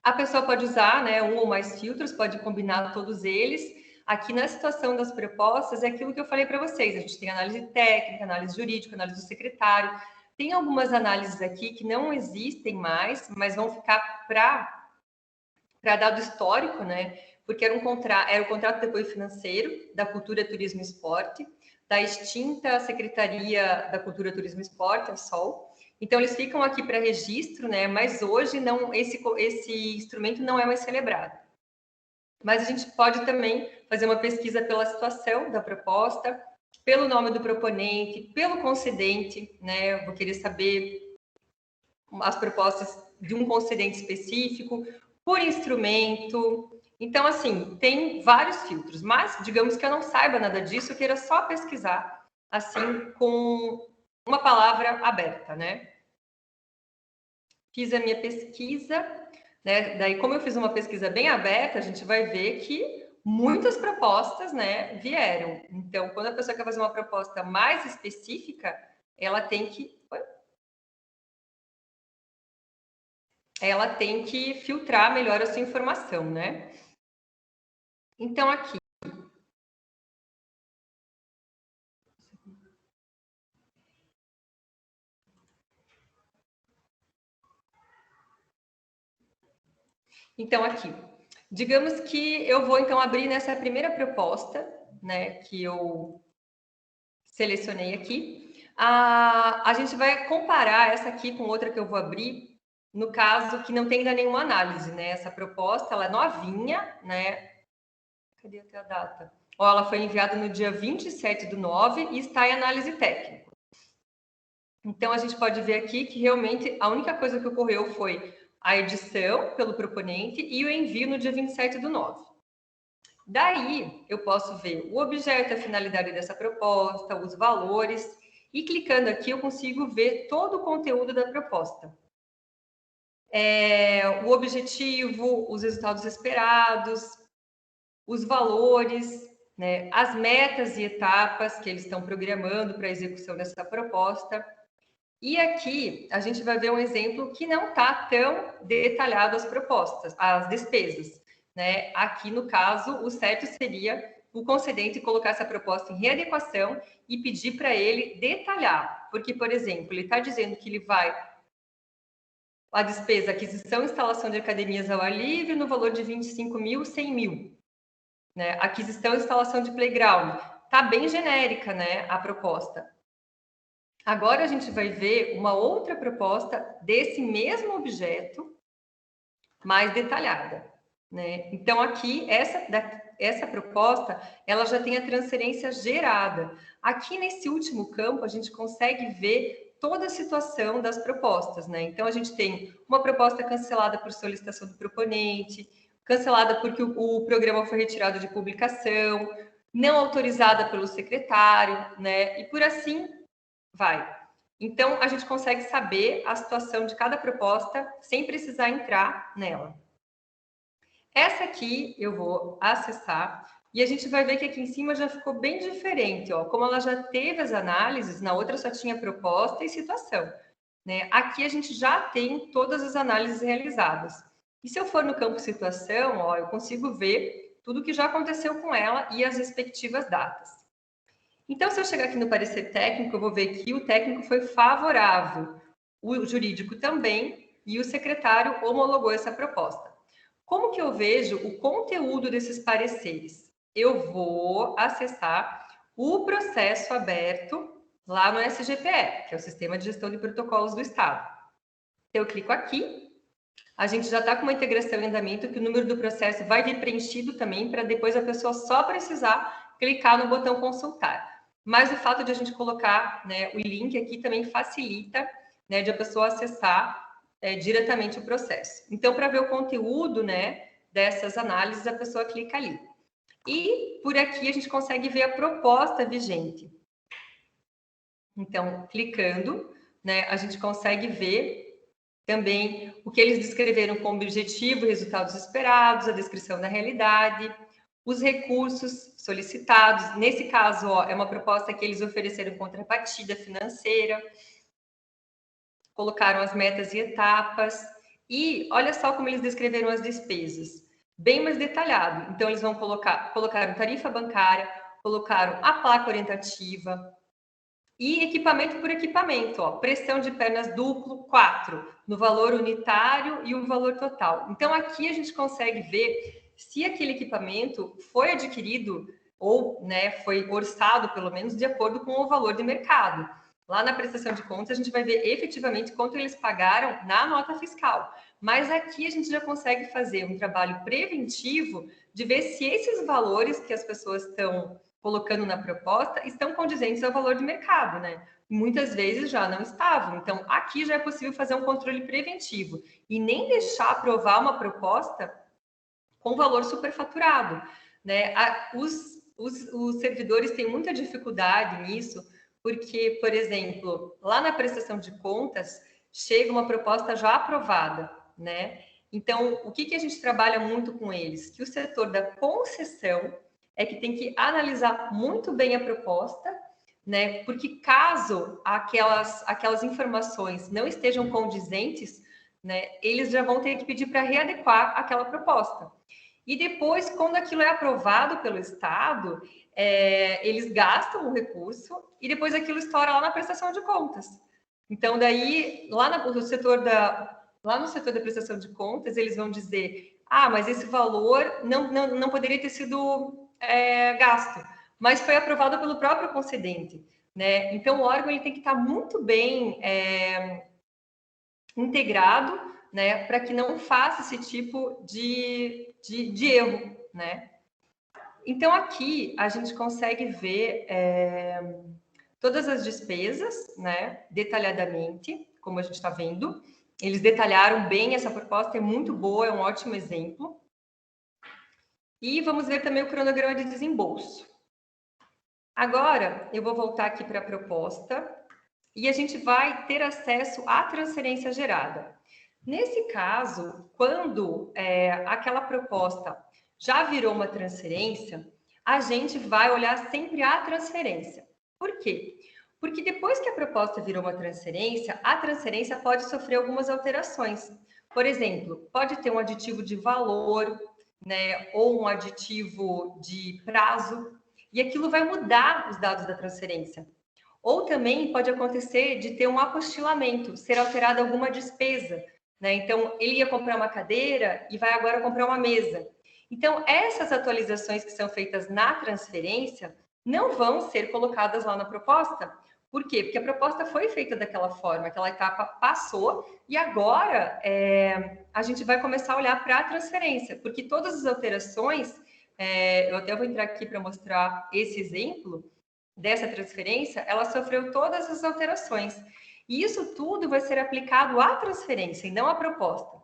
A pessoa pode usar, né, um ou mais filtros, pode combinar todos eles. Aqui na situação das propostas é aquilo que eu falei para vocês. A gente tem análise técnica, análise jurídica, análise do secretário. Tem algumas análises aqui que não existem mais, mas vão ficar para dado histórico, né? Porque era o contrato de apoio financeiro da Cultura, Turismo e Esporte, da extinta Secretaria da Cultura, Turismo e Esporte, a SOL. Então, eles ficam aqui para registro, né? Mas hoje não, esse instrumento não é mais celebrado. Mas a gente pode também fazer uma pesquisa pela situação da proposta, pelo nome do proponente, pelo concedente, né? Eu vou querer saber as propostas de um concedente específico, por instrumento. Então, assim, tem vários filtros, mas digamos que eu não saiba nada disso, eu queira só pesquisar, assim, com uma palavra aberta, né? Fiz a minha pesquisa, né? Daí, como eu fiz uma pesquisa bem aberta, a gente vai ver que muitas propostas, né, vieram. Então, quando a pessoa quer fazer uma proposta mais específica, ela tem que filtrar melhor a sua informação, né? Então, aqui. Então, aqui. Digamos que eu vou, então, abrir nessa primeira proposta, né, que eu selecionei aqui. A gente vai comparar essa aqui com outra que eu vou abrir, no caso que não tem ainda nenhuma análise, né? Essa proposta, ela é novinha, né? Cadê até a data? Ó, ela foi enviada no dia 27/9 e está em análise técnica. Então, a gente pode ver aqui que realmente a única coisa que ocorreu foi a edição pelo proponente e o envio no dia 27/9. Daí, eu posso ver o objeto, a finalidade dessa proposta, os valores, e clicando aqui eu consigo ver todo o conteúdo da proposta. O objetivo, os resultados esperados, os valores, né, as metas e etapas que eles estão programando para a execução dessa proposta. E aqui a gente vai ver um exemplo que não está tão detalhado as propostas, as despesas, né? Aqui, no caso, o certo seria o concedente colocar essa proposta em readequação e pedir para ele detalhar. Porque, por exemplo, ele está dizendo que ele vai... A despesa, aquisição e instalação de academias ao ar livre, no valor de 25 mil, 100 mil. Né? Aquisição e instalação de playground. Está bem genérica, né, a proposta. Agora a gente vai ver uma outra proposta desse mesmo objeto, mais detalhada, né? Então, aqui, essa proposta, ela já tem a transferência gerada. Aqui, nesse último campo, a gente consegue ver toda a situação das propostas, né? Então, a gente tem uma proposta cancelada por solicitação do proponente, cancelada porque o programa foi retirado de publicação, não autorizada pelo secretário, né? E por assim vai. Então, a gente consegue saber a situação de cada proposta sem precisar entrar nela. Essa aqui eu vou acessar e a gente vai ver que aqui em cima já ficou bem diferente, ó. Como ela já teve as análises, na outra só tinha proposta e situação, né? Aqui a gente já tem todas as análises realizadas. E se eu for no campo situação, ó, eu consigo ver tudo que já aconteceu com ela e as respectivas datas. Então, se eu chegar aqui no parecer técnico, eu vou ver que o técnico foi favorável, o jurídico também, e o secretário homologou essa proposta. Como que eu vejo o conteúdo desses pareceres? Eu vou acessar o processo aberto lá no SGPE, que é o Sistema de Gestão de Protocolos do Estado. Eu clico aqui, a gente já está com uma integração em andamento, que o número do processo vai vir preenchido também, para depois a pessoa só precisar clicar no botão consultar. Mas o fato de a gente colocar, né, o link aqui também facilita, né, de a pessoa acessar diretamente o processo. Então, para ver o conteúdo, né, dessas análises, a pessoa clica ali. E por aqui a gente consegue ver a proposta vigente. Então, clicando, né, a gente consegue ver também o que eles descreveram como objetivo, resultados esperados, a descrição da realidade, os recursos solicitados. Nesse caso, ó, é uma proposta que eles ofereceram contrapartida financeira, colocaram as metas e etapas, e olha só como eles descreveram as despesas, bem mais detalhado. Então, eles vão colocaram tarifa bancária, colocaram a placa orientativa, e equipamento por equipamento, ó, pressão de pernas duplo, 4, no valor unitário e o valor total. Então, aqui a gente consegue ver se aquele equipamento foi adquirido ou, né, foi orçado, pelo menos, de acordo com o valor de mercado. Lá na prestação de contas, a gente vai ver efetivamente quanto eles pagaram na nota fiscal. Mas aqui a gente já consegue fazer um trabalho preventivo de ver se esses valores que as pessoas estão colocando na proposta estão condizentes ao valor de mercado, né? Muitas vezes já não estavam. Então, aqui já é possível fazer um controle preventivo e nem deixar aprovar uma proposta com valor superfaturado, né? Os servidores têm muita dificuldade nisso, porque, por exemplo, lá na prestação de contas, chega uma proposta já aprovada, né? Então, o que a gente trabalha muito com eles? Que o setor da concessão é que tem que analisar muito bem a proposta, né? Porque caso aquelas informações não estejam condizentes, né, eles já vão ter que pedir para readequar aquela proposta. E depois, quando aquilo é aprovado pelo Estado, eles gastam o recurso e depois aquilo estoura lá na prestação de contas. Então, daí, lá no setor da prestação de contas, eles vão dizer, mas esse valor não poderia ter sido gasto, mas foi aprovado pelo próprio concedente, né? Então, o órgão ele tem que estar muito bem integrado, né, para que não faça esse tipo de erro, né? Então, aqui a gente consegue ver todas as despesas, né, detalhadamente, como a gente está vendo. Eles detalharam bem, essa proposta é muito boa, é um ótimo exemplo. E vamos ver também o cronograma de desembolso. Agora, eu vou voltar aqui para a proposta e a gente vai ter acesso à transferência gerada. Nesse caso, quando aquela proposta já virou uma transferência, a gente vai olhar sempre a transferência. Por quê? Porque depois que a proposta virou uma transferência, a transferência pode sofrer algumas alterações. Por exemplo, pode ter um aditivo de valor, né, ou um aditivo de prazo, e aquilo vai mudar os dados da transferência. Ou também pode acontecer de ter um apostilamento, ser alterada alguma despesa, né? Então, ele ia comprar uma cadeira e vai agora comprar uma mesa. Então, essas atualizações que são feitas na transferência não vão ser colocadas lá na proposta. Por quê? Porque a proposta foi feita daquela forma, aquela etapa passou e agora a gente vai começar a olhar para a transferência, porque todas as alterações, eu até vou entrar aqui para mostrar esse exemplo dessa transferência, ela sofreu todas as alterações. E isso tudo vai ser aplicado à transferência e não à proposta.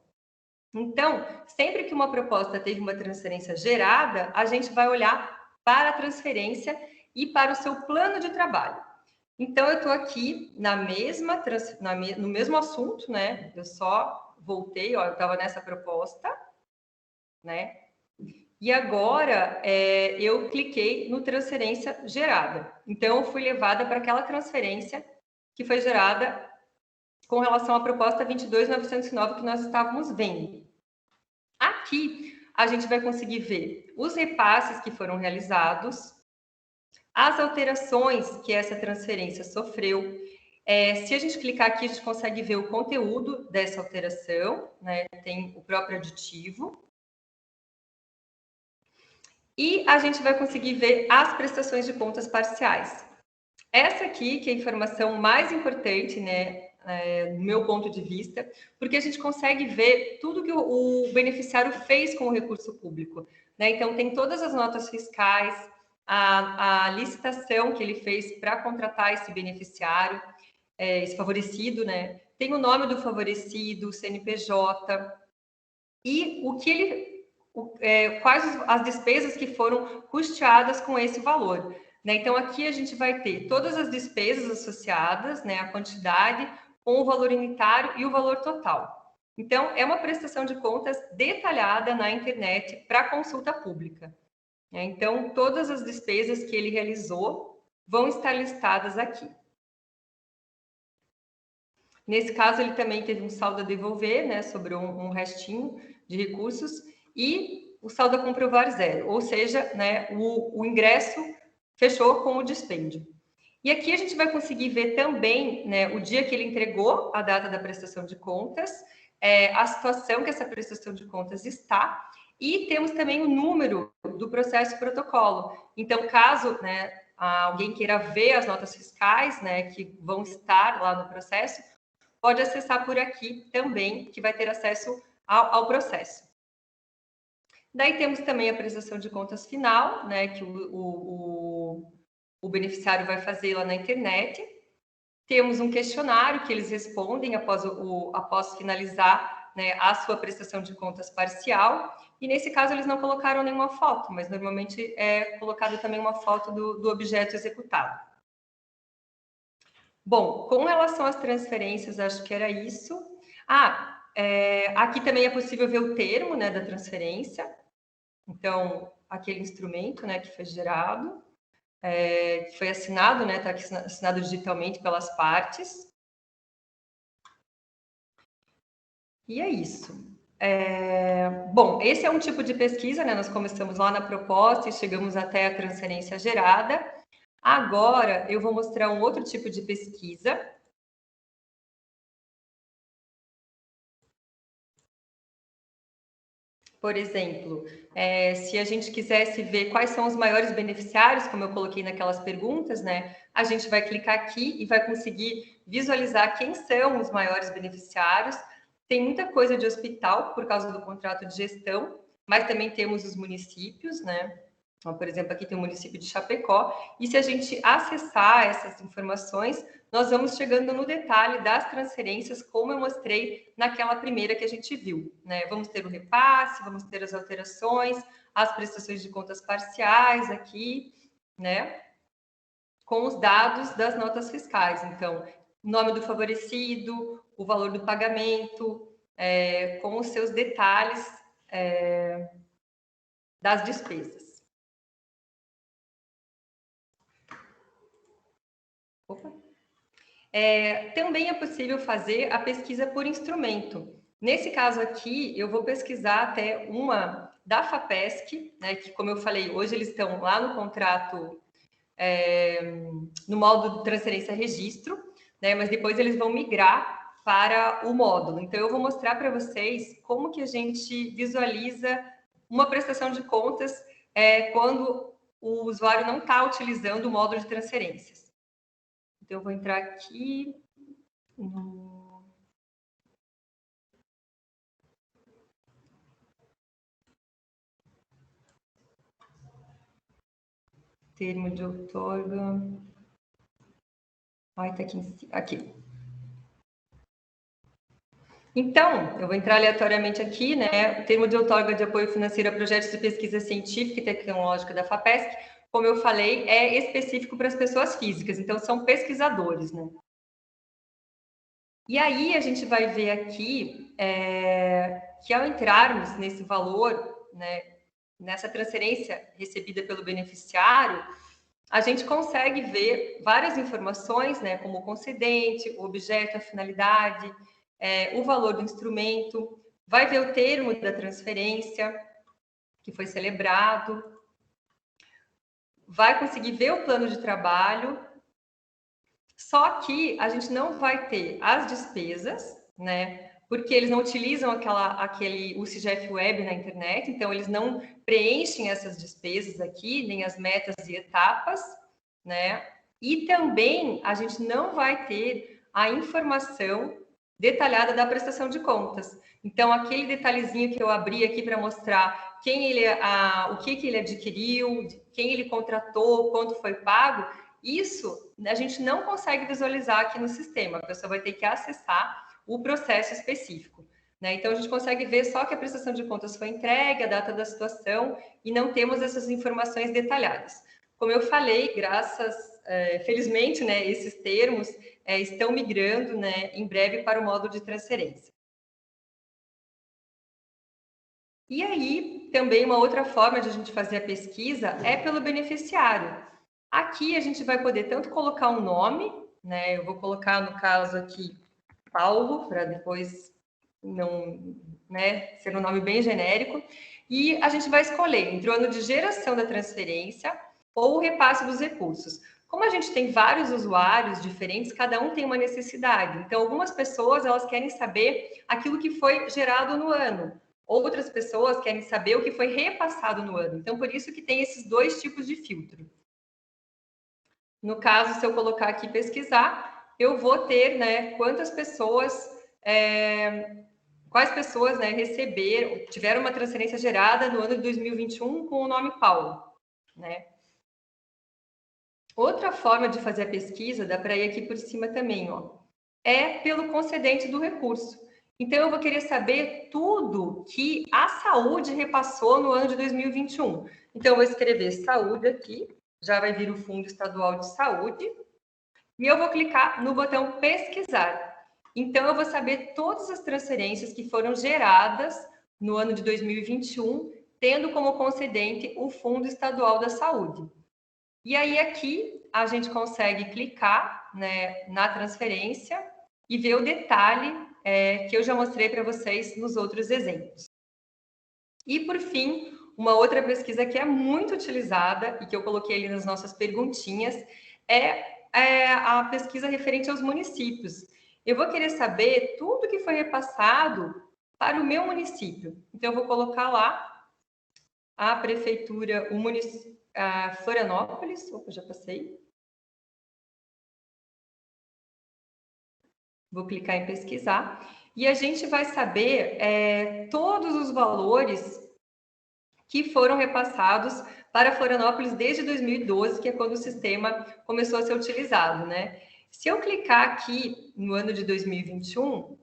Então, sempre que uma proposta teve uma transferência gerada, a gente vai olhar para a transferência e para o seu plano de trabalho. Então, eu estou aqui no mesmo assunto, né? Eu só voltei, ó, eu estava nessa proposta, né? E agora eu cliquei no transferência gerada. Então, eu fui levada para aquela transferência que foi gerada com relação à proposta 22.909 que nós estávamos vendo. Aqui, a gente vai conseguir ver os repasses que foram realizados, as alterações que essa transferência sofreu. Se a gente clicar aqui, a gente consegue ver o conteúdo dessa alteração, né? Tem o próprio aditivo. E a gente vai conseguir ver as prestações de contas parciais. Essa aqui, que é a informação mais importante, né, do meu ponto de vista, porque a gente consegue ver tudo que o beneficiário fez com o recurso público, né? Então, tem todas as notas fiscais, a licitação que ele fez para contratar esse beneficiário, esse favorecido, né? Tem o nome do favorecido, o CNPJ, e o que ele... quais as despesas que foram custeadas com esse valor. Né? Então, aqui a gente vai ter todas as despesas associadas, né, a quantidade, com o valor unitário e o valor total. Então, é uma prestação de contas detalhada na internet para consulta pública. Então, todas as despesas que ele realizou vão estar listadas aqui. Nesse caso, ele também teve um saldo a devolver, né, sobrou um restinho de recursos, e o saldo a comprovar zero, ou seja, né, o ingresso fechou com o dispêndio. E aqui a gente vai conseguir ver também, né, o dia que ele entregou a data da prestação de contas, a situação que essa prestação de contas está, e temos também o número do processo protocolo. Então, caso, né, alguém queira ver as notas fiscais, né, que vão estar lá no processo, pode acessar por aqui também, que vai ter acesso ao processo. Daí temos também a prestação de contas final, né, que o beneficiário vai fazer lá na internet. Temos um questionário que eles respondem após finalizar, né, a sua prestação de contas parcial. E nesse caso eles não colocaram nenhuma foto, mas normalmente é colocado também uma foto do objeto executado. Bom, com relação às transferências, acho que era isso. Aqui também é possível ver o termo, né, da transferência. Então, aquele instrumento, né, que foi gerado, que foi assinado, né, está aqui assinado digitalmente pelas partes. E é isso. Bom, esse é um tipo de pesquisa, né, nós começamos lá na proposta e chegamos até a transferência gerada. Agora, eu vou mostrar um outro tipo de pesquisa. Por exemplo, se a gente quisesse ver quais são os maiores beneficiários, como eu coloquei naquelas perguntas, né? A gente vai clicar aqui e vai conseguir visualizar quem são os maiores beneficiários. Tem muita coisa de hospital por causa do contrato de gestão, mas também temos os municípios, né? Então, por exemplo, aqui tem o município de Chapecó. E se a gente acessar essas informações, nós vamos chegando no detalhe das transferências, como eu mostrei naquela primeira que a gente viu, né? Vamos ter o repasse, vamos ter as alterações, as prestações de contas parciais aqui, né? Com os dados das notas fiscais. Então, o nome do favorecido, o valor do pagamento, com os seus detalhes das despesas. Também é possível fazer a pesquisa por instrumento. Nesse caso aqui, eu vou pesquisar até uma da FAPESC, né, que, como eu falei, hoje eles estão lá no contrato, no módulo de transferência registro, né, mas depois eles vão migrar para o módulo. Então, eu vou mostrar para vocês como que a gente visualiza uma prestação de contas quando o usuário não está utilizando o módulo de transferências. Então, eu vou entrar aqui no... termo de outorga. Ai, tá aqui em cima. Aqui. Então, eu vou entrar aleatoriamente aqui, né? O termo de outorga de apoio financeiro a projetos de pesquisa científica e tecnológica da FAPESC, como eu falei, é específico para as pessoas físicas, então são pesquisadores, né? E aí a gente vai ver aqui que ao entrarmos nesse valor, né, nessa transferência recebida pelo beneficiário, a gente consegue ver várias informações, né, como o concedente, o objeto, a finalidade, o valor do instrumento, vai ver o termo da transferência que foi celebrado, vai conseguir ver o plano de trabalho, só que a gente não vai ter as despesas, né, porque eles não utilizam o CIGEF Web na internet, então eles não preenchem essas despesas aqui, nem as metas e etapas, né? E também a gente não vai ter a informação detalhada da prestação de contas. Então, aquele detalhezinho que eu abri aqui para mostrar quem ele, o que ele adquiriu, quem ele contratou, quanto foi pago, isso a gente não consegue visualizar aqui no sistema. A pessoa vai ter que acessar o processo específico, né? Então, a gente consegue ver só que a prestação de contas foi entregue, a data da situação, e não temos essas informações detalhadas. Como eu falei, felizmente, né, esses termos estão migrando, né, em breve para o módulo de transferência. E aí, também uma outra forma de a gente fazer a pesquisa é pelo beneficiário. Aqui a gente vai poder tanto colocar um nome, né, eu vou colocar no caso aqui Paulo, para depois não, né, ser um nome bem genérico, e a gente vai escolher entre o ano de geração da transferência ou o repasse dos recursos. Como a gente tem vários usuários diferentes, cada um tem uma necessidade. Então, algumas pessoas, elas querem saber aquilo que foi gerado no ano. Outras pessoas querem saber o que foi repassado no ano. Então, por isso que tem esses dois tipos de filtro. No caso, se eu colocar aqui pesquisar, eu vou ter, né, quantas pessoas, quais pessoas, né, tiveram uma transferência gerada no ano de 2021 com o nome Paulo, né? Outra forma de fazer a pesquisa, dá para ir aqui por cima também, ó, é pelo concedente do recurso. Então, eu vou querer saber tudo que a saúde repassou no ano de 2021. Então, eu vou escrever saúde aqui, já vai vir o Fundo Estadual de Saúde, e eu vou clicar no botão pesquisar. Então, eu vou saber todas as transferências que foram geradas no ano de 2021, tendo como concedente o Fundo Estadual da Saúde. E aí, aqui, a gente consegue clicar, né, na transferência e ver o detalhe que eu já mostrei para vocês nos outros exemplos. E, por fim, uma outra pesquisa que é muito utilizada e que eu coloquei ali nas nossas perguntinhas é a pesquisa referente aos municípios. Eu vou querer saber tudo que foi repassado para o meu município. Então, eu vou colocar lá a prefeitura, o município, Florianópolis. Opa, já passei. Vou clicar em pesquisar. E a gente vai saber todos os valores que foram repassados para Florianópolis desde 2012, que é quando o sistema começou a ser utilizado, né? Se eu clicar aqui no ano de 2021,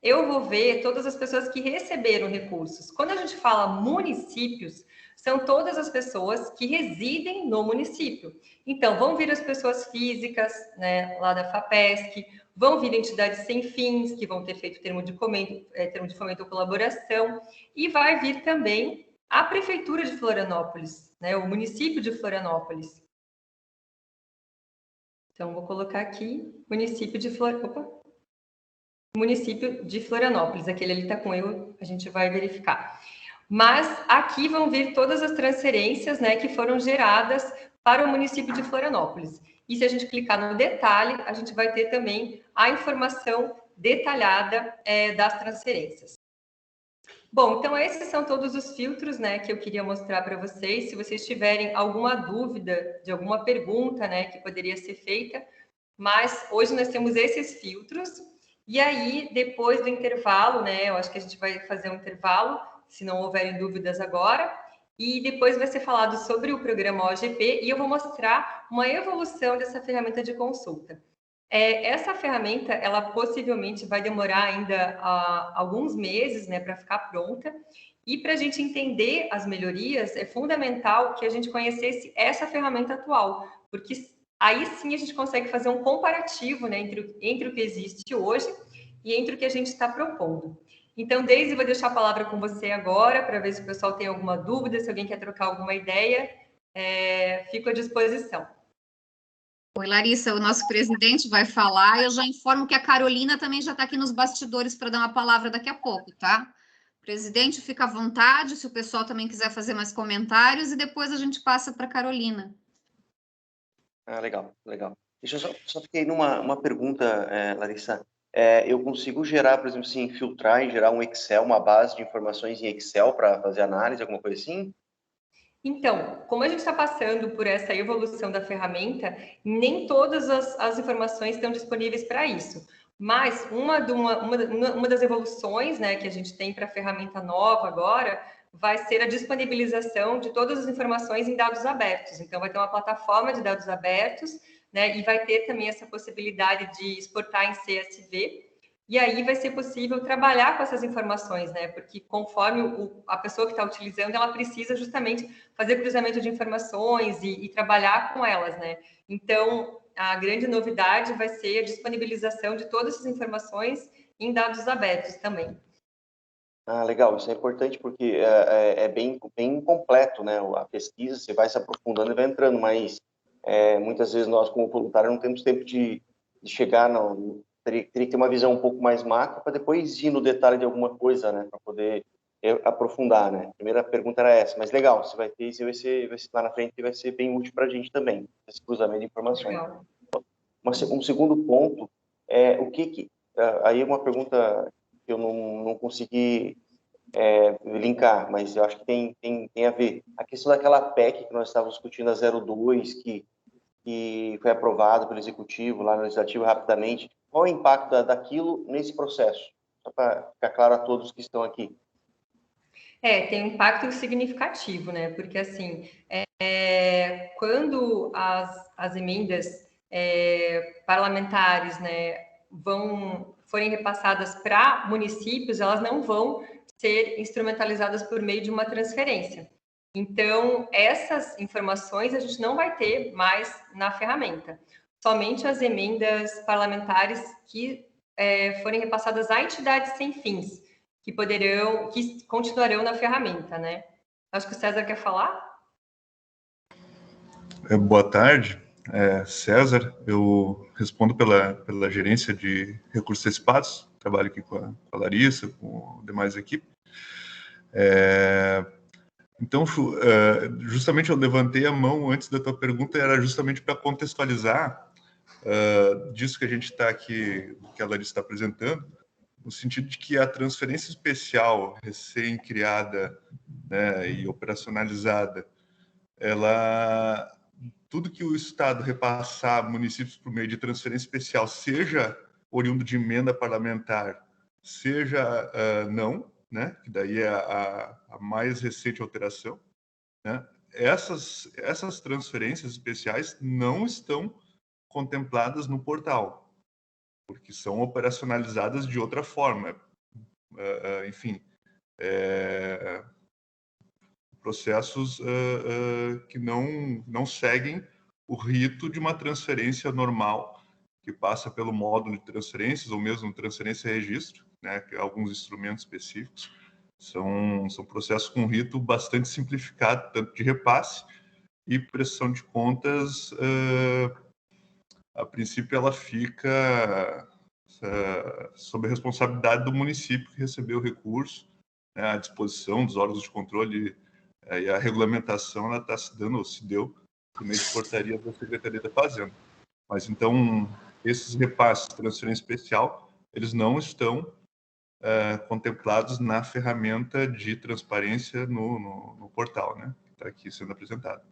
eu vou ver todas as pessoas que receberam recursos. Quando a gente fala municípios, são todas as pessoas que residem no município. Então, vão vir as pessoas físicas, né, lá da FAPESC, vão vir entidades sem fins, que vão ter feito termo de fomento ou colaboração, e vai vir também a Prefeitura de Florianópolis, né, o município de Florianópolis. Então, vou colocar aqui município de município de Florianópolis. Aquele ali está com eu, a gente vai verificar. Mas aqui vão vir todas as transferências, né, que foram geradas para o município de Florianópolis. E se a gente clicar no detalhe, a gente vai ter também a informação detalhada das transferências. Bom, então esses são todos os filtros, né, que eu queria mostrar para vocês. Se vocês tiverem alguma dúvida de alguma pergunta, né, que poderia ser feita, mas hoje nós temos esses filtros. E aí, depois do intervalo, né, eu acho que a gente vai fazer um intervalo, se não houverem dúvidas agora, e depois vai ser falado sobre o programa OGP e eu vou mostrar uma evolução dessa ferramenta de consulta. Essa ferramenta, ela possivelmente vai demorar ainda alguns meses, né, para ficar pronta. E para a gente entender as melhorias, é fundamental que a gente conhecesse essa ferramenta atual, porque aí sim a gente consegue fazer um comparativo, né, entre o que existe hoje e entre o que a gente está propondo. Então, Deise, vou deixar a palavra com você agora, para ver se o pessoal tem alguma dúvida, se alguém quer trocar alguma ideia, fico à disposição. Oi, Larissa, o nosso presidente vai falar. Eu já informo que a Carolina também já está aqui nos bastidores para dar uma palavra daqui a pouco, tá? Presidente, fica à vontade, se o pessoal também quiser fazer mais comentários, e depois a gente passa para a Carolina. Ah, legal, legal. Deixa eu só fiquei numa pergunta, Larissa. Eu consigo gerar, por exemplo, assim, filtrar e gerar um Excel, uma base de informações em Excel para fazer análise, alguma coisa assim? Então, como a gente está passando por essa evolução da ferramenta, nem todas as informações estão disponíveis para isso. Mas uma das evoluções, né, que a gente tem para a ferramenta nova agora vai ser a disponibilização de todas as informações em dados abertos. Então, vai ter uma plataforma de dados abertos, né, e vai ter também essa possibilidade de exportar em CSV. E aí vai ser possível trabalhar com essas informações, né? Porque conforme a pessoa que está utilizando, ela precisa justamente fazer cruzamento de informações e trabalhar com elas, né? Então, a grande novidade vai ser a disponibilização de todas essas informações em dados abertos também. Ah, legal, isso é importante porque é bem completo, né? A pesquisa, você vai se aprofundando e vai entrando, mas muitas vezes nós, como voluntário, não temos tempo de chegar, teria que ter uma visão um pouco mais macro para depois ir no detalhe de alguma coisa, né? Para poder aprofundar, né? A primeira pergunta era essa, mas legal, você vai ter isso, vai ser lá na frente vai ser bem útil para a gente também, esse cruzamento de informações. Legal. Um segundo ponto aí uma pergunta que eu não consegui linkar, mas eu acho que tem a ver. A questão daquela PEC que nós estávamos discutindo, a 02, que foi aprovado pelo Executivo, lá no Legislativo, rapidamente. Qual é o impacto daquilo nesse processo? Só para ficar claro a todos que estão aqui. Tem um impacto significativo, né? Porque, assim, quando as emendas parlamentares, né, forem repassadas para municípios, elas não vão ser instrumentalizadas por meio de uma transferência. Então, essas informações a gente não vai ter mais na ferramenta. Somente as emendas parlamentares que forem repassadas a entidades sem fins, que continuarão na ferramenta, né? Acho que o César quer falar. Boa tarde, César. Eu respondo pela gerência de recursos antecipados, trabalho aqui com a Larissa, com a demais equipe. Então, justamente eu levantei a mão antes da tua pergunta, era justamente para contextualizar disso que a gente está aqui, que a Larissa está apresentando, no sentido de que a transferência especial recém-criada, né, e operacionalizada, tudo que o Estado repassar a municípios por meio de transferência especial, seja oriundo de emenda parlamentar, seja não, né, que daí é a mais recente alteração, né, essas transferências especiais não estão contempladas no portal, porque são operacionalizadas de outra forma. Enfim, processos que não seguem o rito de uma transferência normal, que passa pelo módulo de transferências, ou mesmo transferência e registro, né, que alguns instrumentos específicos. São processos com rito bastante simplificado, tanto de repasse e prestação de contas a princípio ela fica sob a responsabilidade do município que recebeu o recurso, né, à disposição dos órgãos de controle, e a regulamentação ela está se dando, ou se deu, por meio de portaria da Secretaria da Fazenda. Mas então, esses repasses de transferência especial, eles não estão contemplados na ferramenta de transparência no portal, né, que está aqui sendo apresentado.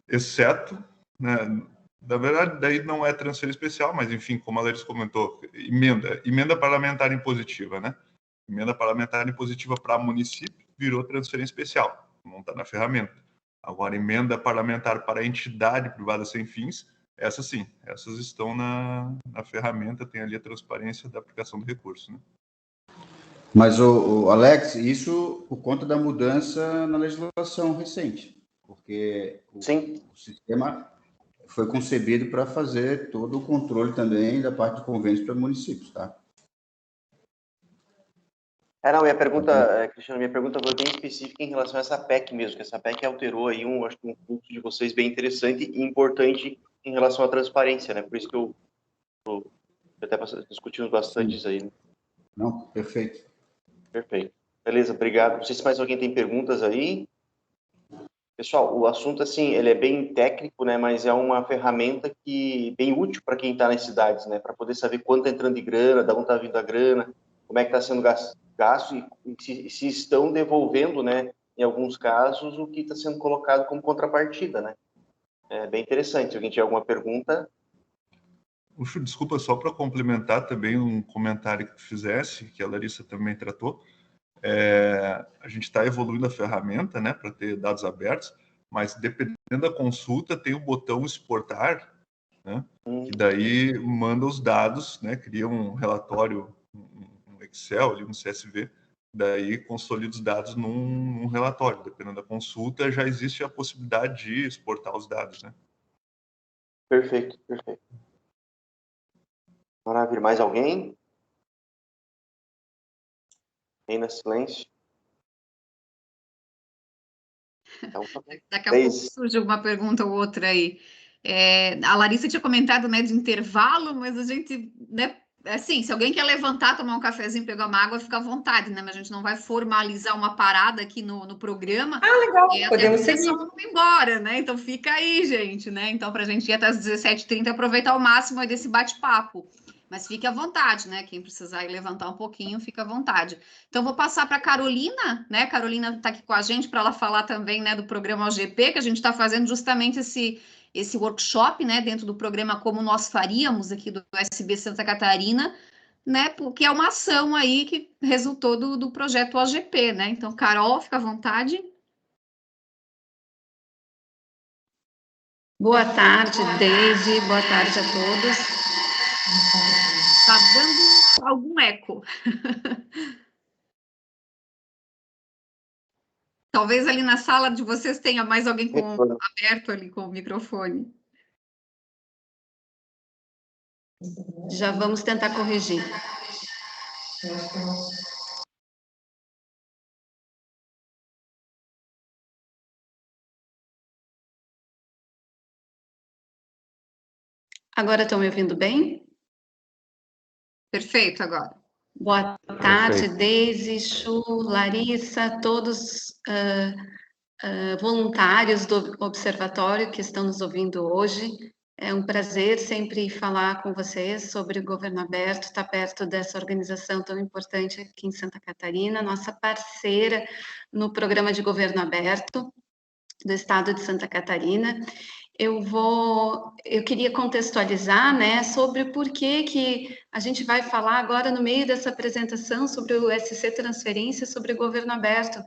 Exceto, né, na verdade, daí não é transferência especial, mas, enfim, como a Larissa comentou, emenda parlamentar impositiva, né? Emenda parlamentar impositiva para município virou transferência especial, não está na ferramenta. Agora, emenda parlamentar para entidade privada sem fins, essas sim, essas estão na ferramenta, tem ali a transparência da aplicação do recurso, né? Mas, o Alex, isso por conta da mudança na legislação recente, porque o sistema foi concebido para fazer todo o controle também da parte de convênios para municípios, tá? Não, minha pergunta, Cristiano, minha pergunta foi bem específica em relação a essa PEC mesmo, que essa PEC alterou aí acho que um fluxo de vocês bem interessante e importante em relação à transparência, né? Por isso que eu até discutimos bastante isso aí. Né? Não, perfeito. Perfeito. Beleza, obrigado. Não sei se mais alguém tem perguntas aí. Pessoal, o assunto, assim, ele é bem técnico, né? Mas é uma ferramenta que bem útil para quem está nas cidades, né? Para poder saber quanto está entrando de grana, de onde está vindo a grana, como é que está sendo gasto e se estão devolvendo, né? Em alguns casos, o que está sendo colocado como contrapartida, né? É bem interessante. Se alguém tiver alguma pergunta... Desculpa, só para complementar também um comentário que tu fizesse, que a Larissa também tratou. A gente está evoluindo a ferramenta, né, para ter dados abertos, mas dependendo da consulta tem o botão exportar, né, que daí manda os dados, né, cria um relatório, um Excel, ali, um CSV, daí consolida os dados num relatório. Dependendo da consulta, já existe a possibilidade de exportar os dados, né? Perfeito, perfeito. Maravilha. Mais alguém? Reina silêncio. Então, Daqui a pouco surge alguma pergunta ou outra aí. A Larissa tinha comentado, né, de intervalo, mas a gente, né, assim, se alguém quer levantar, tomar um cafezinho, pegar uma água, fica à vontade, né, mas a gente não vai formalizar uma parada aqui no programa. Legal, podemos seguir. Só vamos embora, né, então fica aí, gente, né, então para a gente ir até as 17h30 aproveitar o máximo aí desse bate-papo. Mas fique à vontade, né? Quem precisar ir levantar um pouquinho, fica à vontade. Então, vou passar para a Carolina, né? Carolina está aqui com a gente para ela falar também, né, do programa OGP, que a gente está fazendo justamente esse workshop, né, dentro do programa Como Nós Faríamos, aqui do SB Santa Catarina, né? Porque é uma ação aí que resultou do projeto OGP, né? Então, Carol, fica à vontade. Boa tarde, Deise. Boa tarde a todos. Está dando algum eco. Talvez ali na sala de vocês tenha mais alguém aberto ali com o microfone. Já vamos tentar corrigir. Agora estão me ouvindo bem? Perfeito, agora. Boa tarde, Deise, Chu, Larissa, todos voluntários do Observatório que estão nos ouvindo hoje. É um prazer sempre falar com vocês sobre o Governo Aberto, estar perto dessa organização tão importante aqui em Santa Catarina, nossa parceira no programa de Governo Aberto do Estado de Santa Catarina. Eu queria contextualizar, né, sobre o porquê que a gente vai falar agora no meio dessa apresentação sobre o SC Transferência, sobre o Governo Aberto.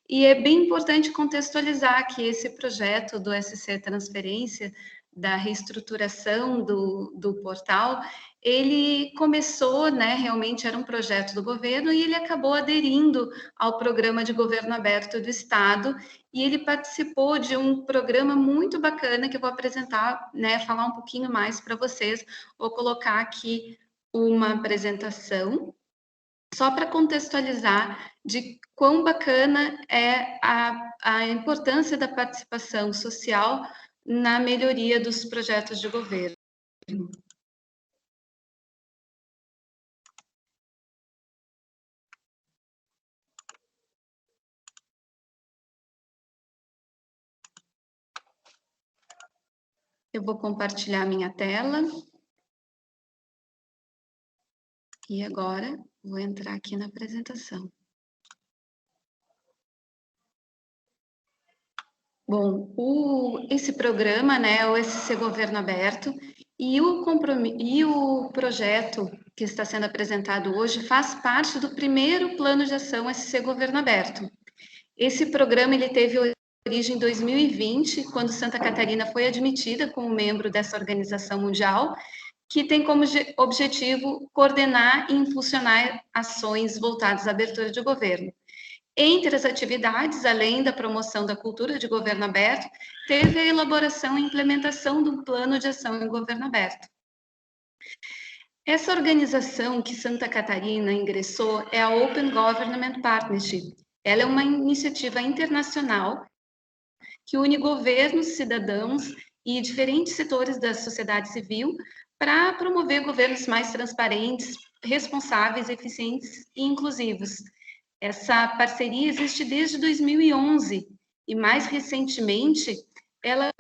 E é bem importante contextualizar que esse projeto do SC Transferência, da reestruturação do portal, ele começou, né, realmente era um projeto do governo e ele acabou aderindo ao programa de Governo Aberto do Estado e ele participou de um programa muito bacana que eu vou apresentar, né, falar um pouquinho mais para vocês. Vou colocar aqui uma apresentação só para contextualizar de quão bacana é a importância da participação social na melhoria dos projetos de governo. Eu vou compartilhar minha tela. E agora, vou entrar aqui na apresentação. Bom, esse programa, né, o SC Governo Aberto, e o projeto que está sendo apresentado hoje faz parte do primeiro plano de ação SC Governo Aberto. Esse programa ele teve origem em 2020, quando Santa Catarina foi admitida como membro dessa organização mundial, que tem como objetivo coordenar e impulsionar ações voltadas à abertura de governo. Entre as atividades, além da promoção da cultura de governo aberto, teve a elaboração e implementação do plano de ação em governo aberto. Essa organização que Santa Catarina ingressou é a Open Government Partnership. Ela é uma iniciativa internacional que une governos, cidadãos e diferentes setores da sociedade civil para promover governos mais transparentes, responsáveis, eficientes e inclusivos. Essa parceria existe desde 2011 e, mais recentemente, ela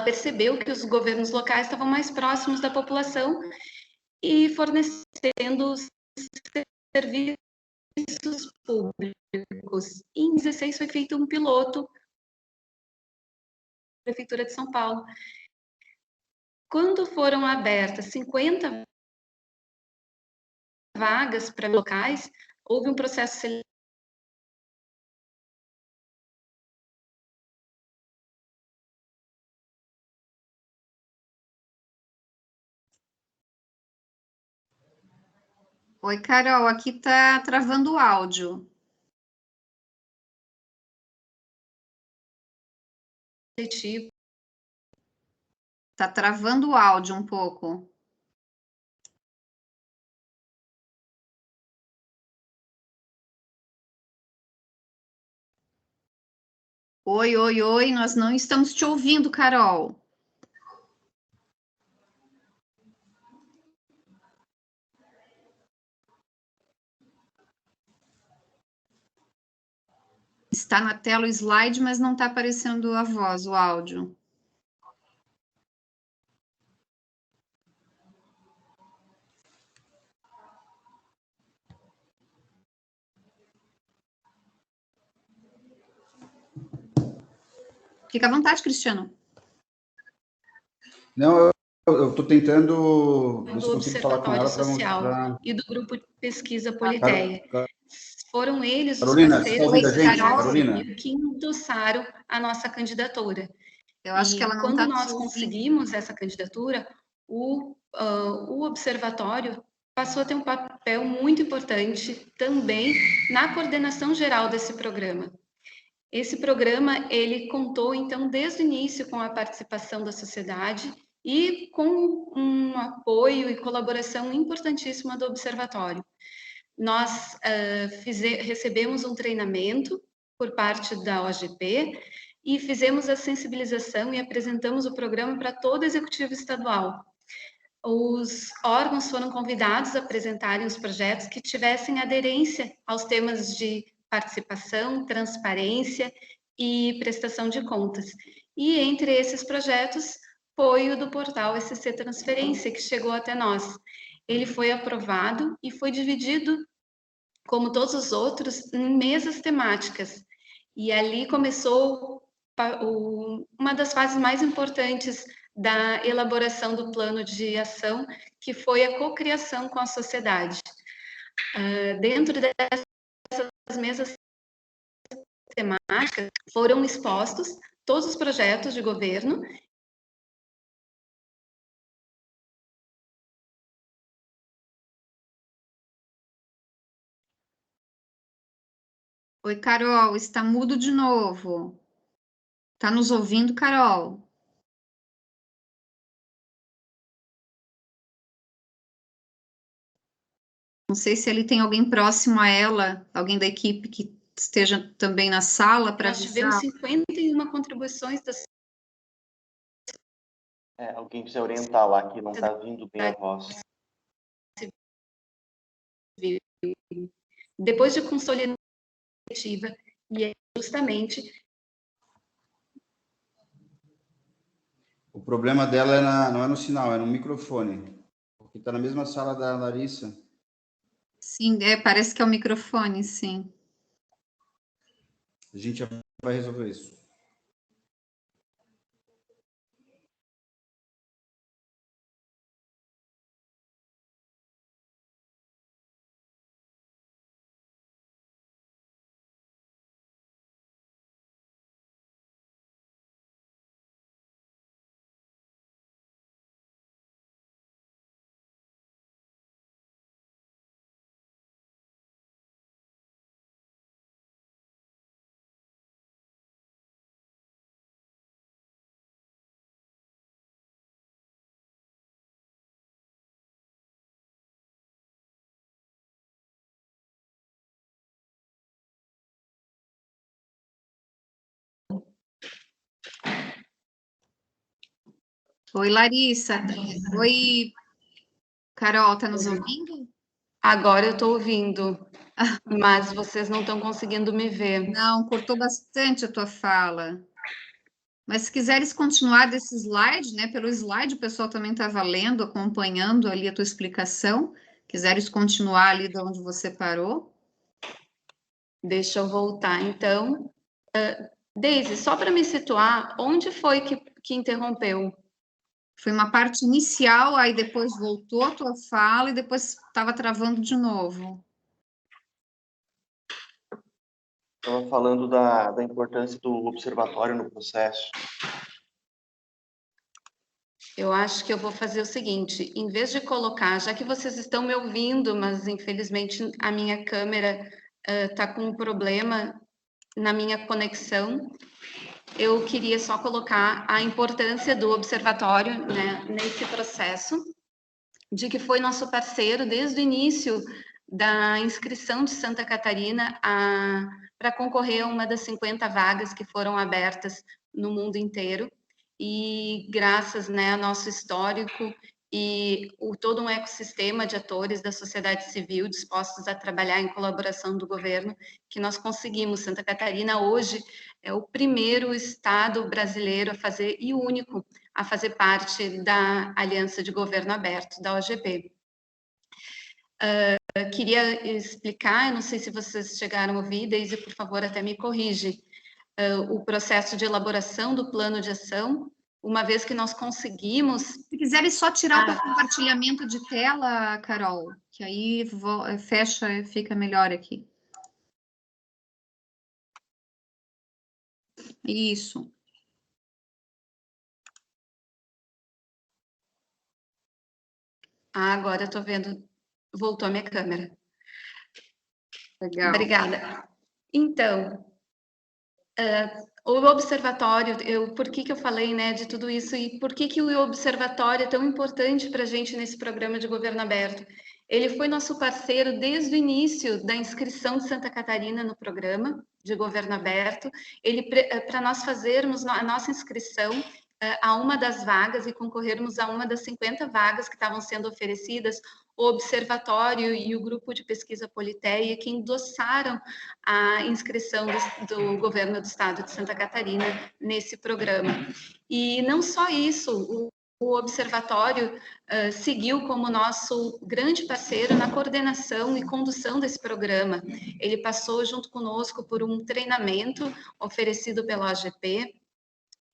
percebeu que os governos locais estavam mais próximos da população e fornecendo serviços públicos. Em 2016 foi feito um piloto na Prefeitura de São Paulo. Quando foram abertas 50 vagas para locais, houve um processo seletivo. Oi, Carol, aqui está travando o áudio. Está travando o áudio um pouco. Oi, oi, oi, nós não estamos te ouvindo, Carol. Está na tela o slide, mas não está aparecendo a voz, o áudio. Fica à vontade, Cristiano. Não, eu estou tentando ver se Do consigo falar com ela Observatório Social pra... e do Grupo de Pesquisa Politeia. Foram eles os Carolina, você parceiros tá ouvindo a gente, Carolina? que endossaram a nossa candidatura. Eu acho que ela não quando tá nós conseguimos essa candidatura, o observatório passou a ter um papel muito importante também na coordenação geral desse programa. Esse programa, ele contou, então, desde o início com a participação da sociedade e com um apoio e colaboração importantíssima do observatório. Nós recebemos um treinamento por parte da OGP e fizemos a sensibilização e apresentamos o programa para todo o executivo estadual. Os órgãos foram convidados a apresentarem os projetos que tivessem aderência aos temas de participação, transparência e prestação de contas. E entre esses projetos foi o do portal SC Transferência, que chegou até nós. Ele foi aprovado e foi dividido, como todos os outros, em mesas temáticas. E ali começou uma das fases mais importantes da elaboração do plano de ação, que foi a cocriação com a sociedade. Dentro dessas mesas temáticas, foram expostos todos os projetos de governo. Oi, Carol, está mudo de novo. Está nos ouvindo, Carol? Não sei se ele tem alguém próximo a ela, alguém da equipe que esteja também na sala para Nós tivemos 51 contribuições das... Alguém precisa orientar lá, que não está vindo bem a voz. Depois de consolidação, e é justamente... O problema dela não é no sinal, é no microfone, porque está na mesma sala da Larissa. Sim, parece que é o microfone, sim. A gente já vai resolver isso. Oi, Larissa. Oi, Carol, tá nos ouvindo? Agora eu estou ouvindo, mas vocês não estão conseguindo me ver. Não, cortou bastante a tua fala. Mas se quiseres continuar desse slide, né? Pelo slide o pessoal também estava lendo, acompanhando ali a tua explicação. Quiseres continuar ali de onde você parou? Deixa eu voltar, então. Deise, só para me situar, onde foi que interrompeu? Foi uma parte inicial, aí depois voltou a tua fala e depois estava travando de novo. Estava falando da importância do observatório no processo. Eu acho que eu vou fazer o seguinte, em vez de colocar, já que vocês estão me ouvindo, mas infelizmente a minha câmera está com um problema na minha conexão, eu queria só colocar a importância do observatório, né, nesse processo, de que foi nosso parceiro desde o início da inscrição de Santa Catarina para concorrer a uma das 50 vagas que foram abertas no mundo inteiro. E graças, né, ao nosso histórico e todo um ecossistema de atores da sociedade civil dispostos a trabalhar em colaboração do governo, que nós conseguimos. Santa Catarina hoje é o primeiro estado brasileiro a fazer, e o único, a fazer parte da Aliança de Governo Aberto, da OGB. Queria explicar, eu não sei se vocês chegaram a ouvir, Deise, por favor, até me corrige, o processo de elaboração do plano de ação, uma vez que nós conseguimos... Se quiseres só tirar o teu compartilhamento de tela, Carol, que aí fecha e fica melhor aqui. Isso. Agora eu estou vendo, voltou a minha câmera. Legal. Obrigada. Então, o observatório, por que eu falei, né, de tudo isso e por que o observatório é tão importante para a gente nesse programa de governo aberto? Ele foi nosso parceiro desde o início da inscrição de Santa Catarina no programa de governo aberto. Ele, para nós fazermos a nossa inscrição a uma das vagas e concorrermos a uma das 50 vagas que estavam sendo oferecidas, o Observatório e o Grupo de Pesquisa Politeia que endossaram a inscrição do governo do estado de Santa Catarina nesse programa. E não só isso, o Observatório seguiu como nosso grande parceiro na coordenação e condução desse programa. Ele passou junto conosco por um treinamento oferecido pela OGP,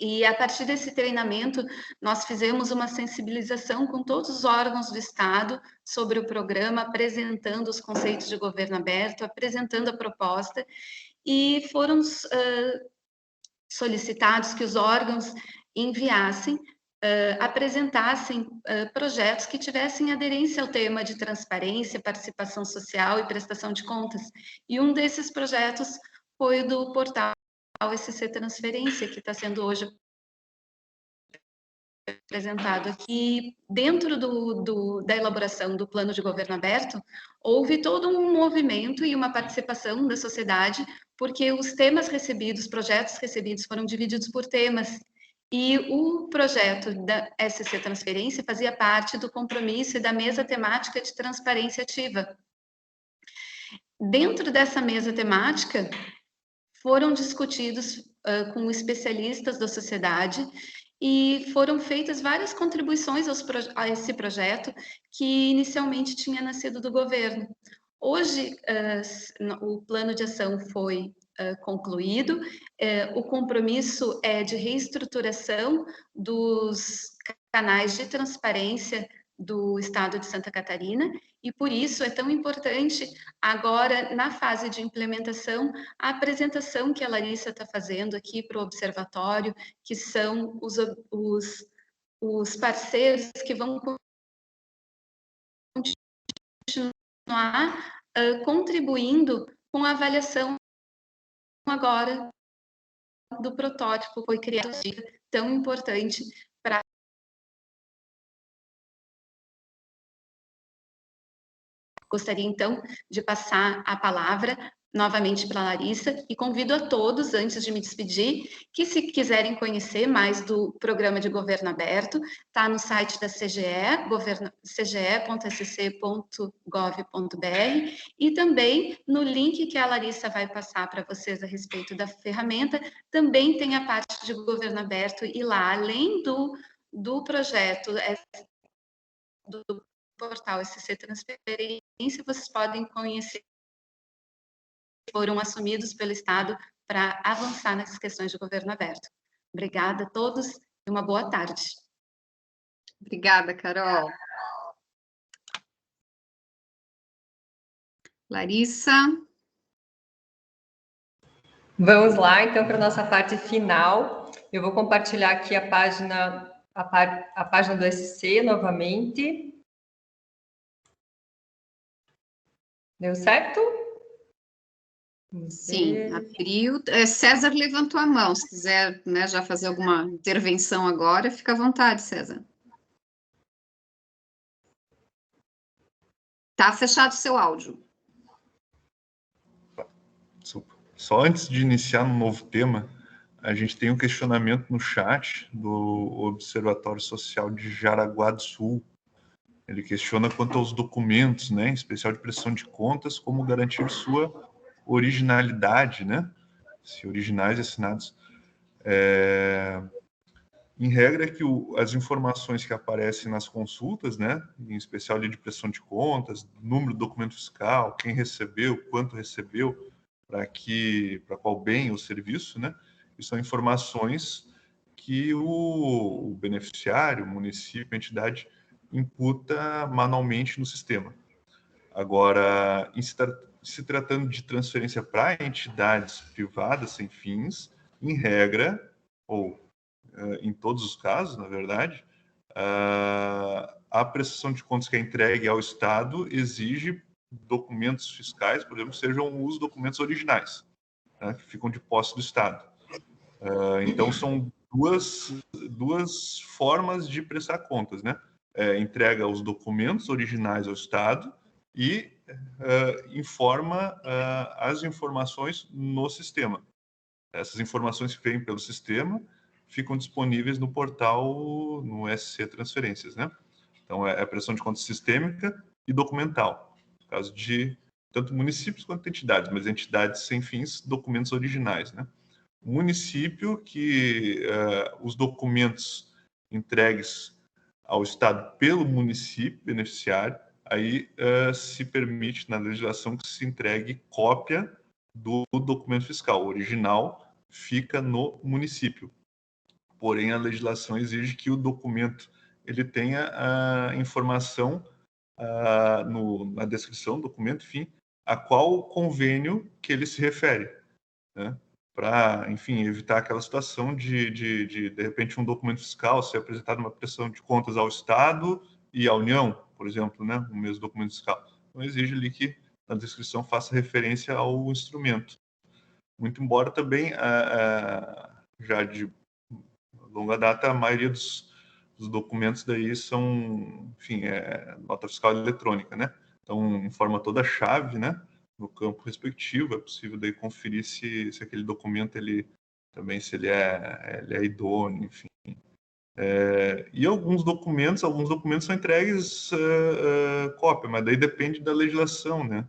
e a partir desse treinamento, nós fizemos uma sensibilização com todos os órgãos do Estado sobre o programa, apresentando os conceitos de governo aberto, apresentando a proposta, e foram solicitados que os órgãos enviassem, apresentassem projetos que tivessem aderência ao tema de transparência, participação social e prestação de contas. E um desses projetos foi o do portal SC Transferência, que está sendo hoje apresentado aqui. Dentro da elaboração do plano de governo aberto, houve todo um movimento e uma participação da sociedade porque os temas recebidos, projetos recebidos foram divididos por temas, e o projeto da SC Transferência fazia parte do compromisso e da mesa temática de transparência ativa. Dentro dessa mesa temática, foram discutidos com especialistas da sociedade e foram feitas várias contribuições a esse projeto que inicialmente tinha nascido do governo. Hoje, o plano de ação foi concluído, o compromisso é de reestruturação dos canais de transparência do Estado de Santa Catarina, e por isso é tão importante agora, na fase de implementação, a apresentação que a Larissa está fazendo aqui para o Observatório, que são os parceiros que vão continuar contribuindo com a avaliação agora do protótipo que foi criado, tão importante para Gostaria, então, de passar a palavra novamente para a Larissa e convido a todos, antes de me despedir, que se quiserem conhecer mais do Programa de Governo Aberto, está no site da CGE, cge.sc.gov.br, e também no link que a Larissa vai passar para vocês a respeito da ferramenta, também tem a parte de Governo Aberto, e lá, além do projeto do portal SC Transferência, vocês podem conhecer, foram assumidos pelo Estado para avançar nessas questões de governo aberto. Obrigada a todos e uma boa tarde. Obrigada, Carol. Larissa. Vamos lá, então, para a nossa parte final. Eu vou compartilhar aqui a página do SC novamente. Deu certo? Sim, abriu. César levantou a mão, se quiser, né, já fazer alguma intervenção agora, fica à vontade, César. Tá fechado o seu áudio. Só antes de iniciar um novo tema, a gente tem um questionamento no chat do Observatório Social de Jaraguá do Sul. Ele questiona quanto aos documentos, né, em especial de prestação de contas, como garantir sua originalidade, né, se originais e assinados. Em regra, que as informações que aparecem nas consultas, né, em especial de prestação de contas, número do documento fiscal, quem recebeu, quanto recebeu, para qual bem ou serviço, né, e são informações que o beneficiário, o município, a entidade, imputa manualmente no sistema. Agora, se tratando de transferência para entidades privadas sem fins, em regra, ou em todos os casos, na verdade, a prestação de contas que é entregue ao Estado exige documentos fiscais, por exemplo, sejam os documentos originais, né, que ficam de posse do Estado. Então, são duas formas de prestar contas, né? Entrega os documentos originais ao Estado e informa as informações no sistema. Essas informações que vêm pelo sistema ficam disponíveis no portal, no SC Transferências, né? Então, é a prestação de contas sistêmica e documental, no caso de tanto municípios quanto entidades, mas entidades sem fins, documentos originais, né? O município que os documentos entregues ao Estado pelo município beneficiário, aí se permite na legislação que se entregue cópia do documento fiscal. O original fica no município. Porém, a legislação exige que o documento ele tenha a informação na descrição do documento, enfim, a qual convênio que ele se refere, né? Para, enfim, evitar aquela situação de repente, um documento fiscal ser apresentado uma prestação de contas ao Estado e à União, por exemplo, né, o mesmo documento fiscal. Então, exige ali que na descrição faça referência ao instrumento. Muito embora também, já de longa data, a maioria dos documentos daí são, enfim, nota fiscal eletrônica, né? Então, informa toda a chave, né? no campo respectivo. É possível daí conferir se aquele documento ele também se ele é idôneo, enfim. E alguns documentos são entregues cópia, mas daí depende da legislação, né?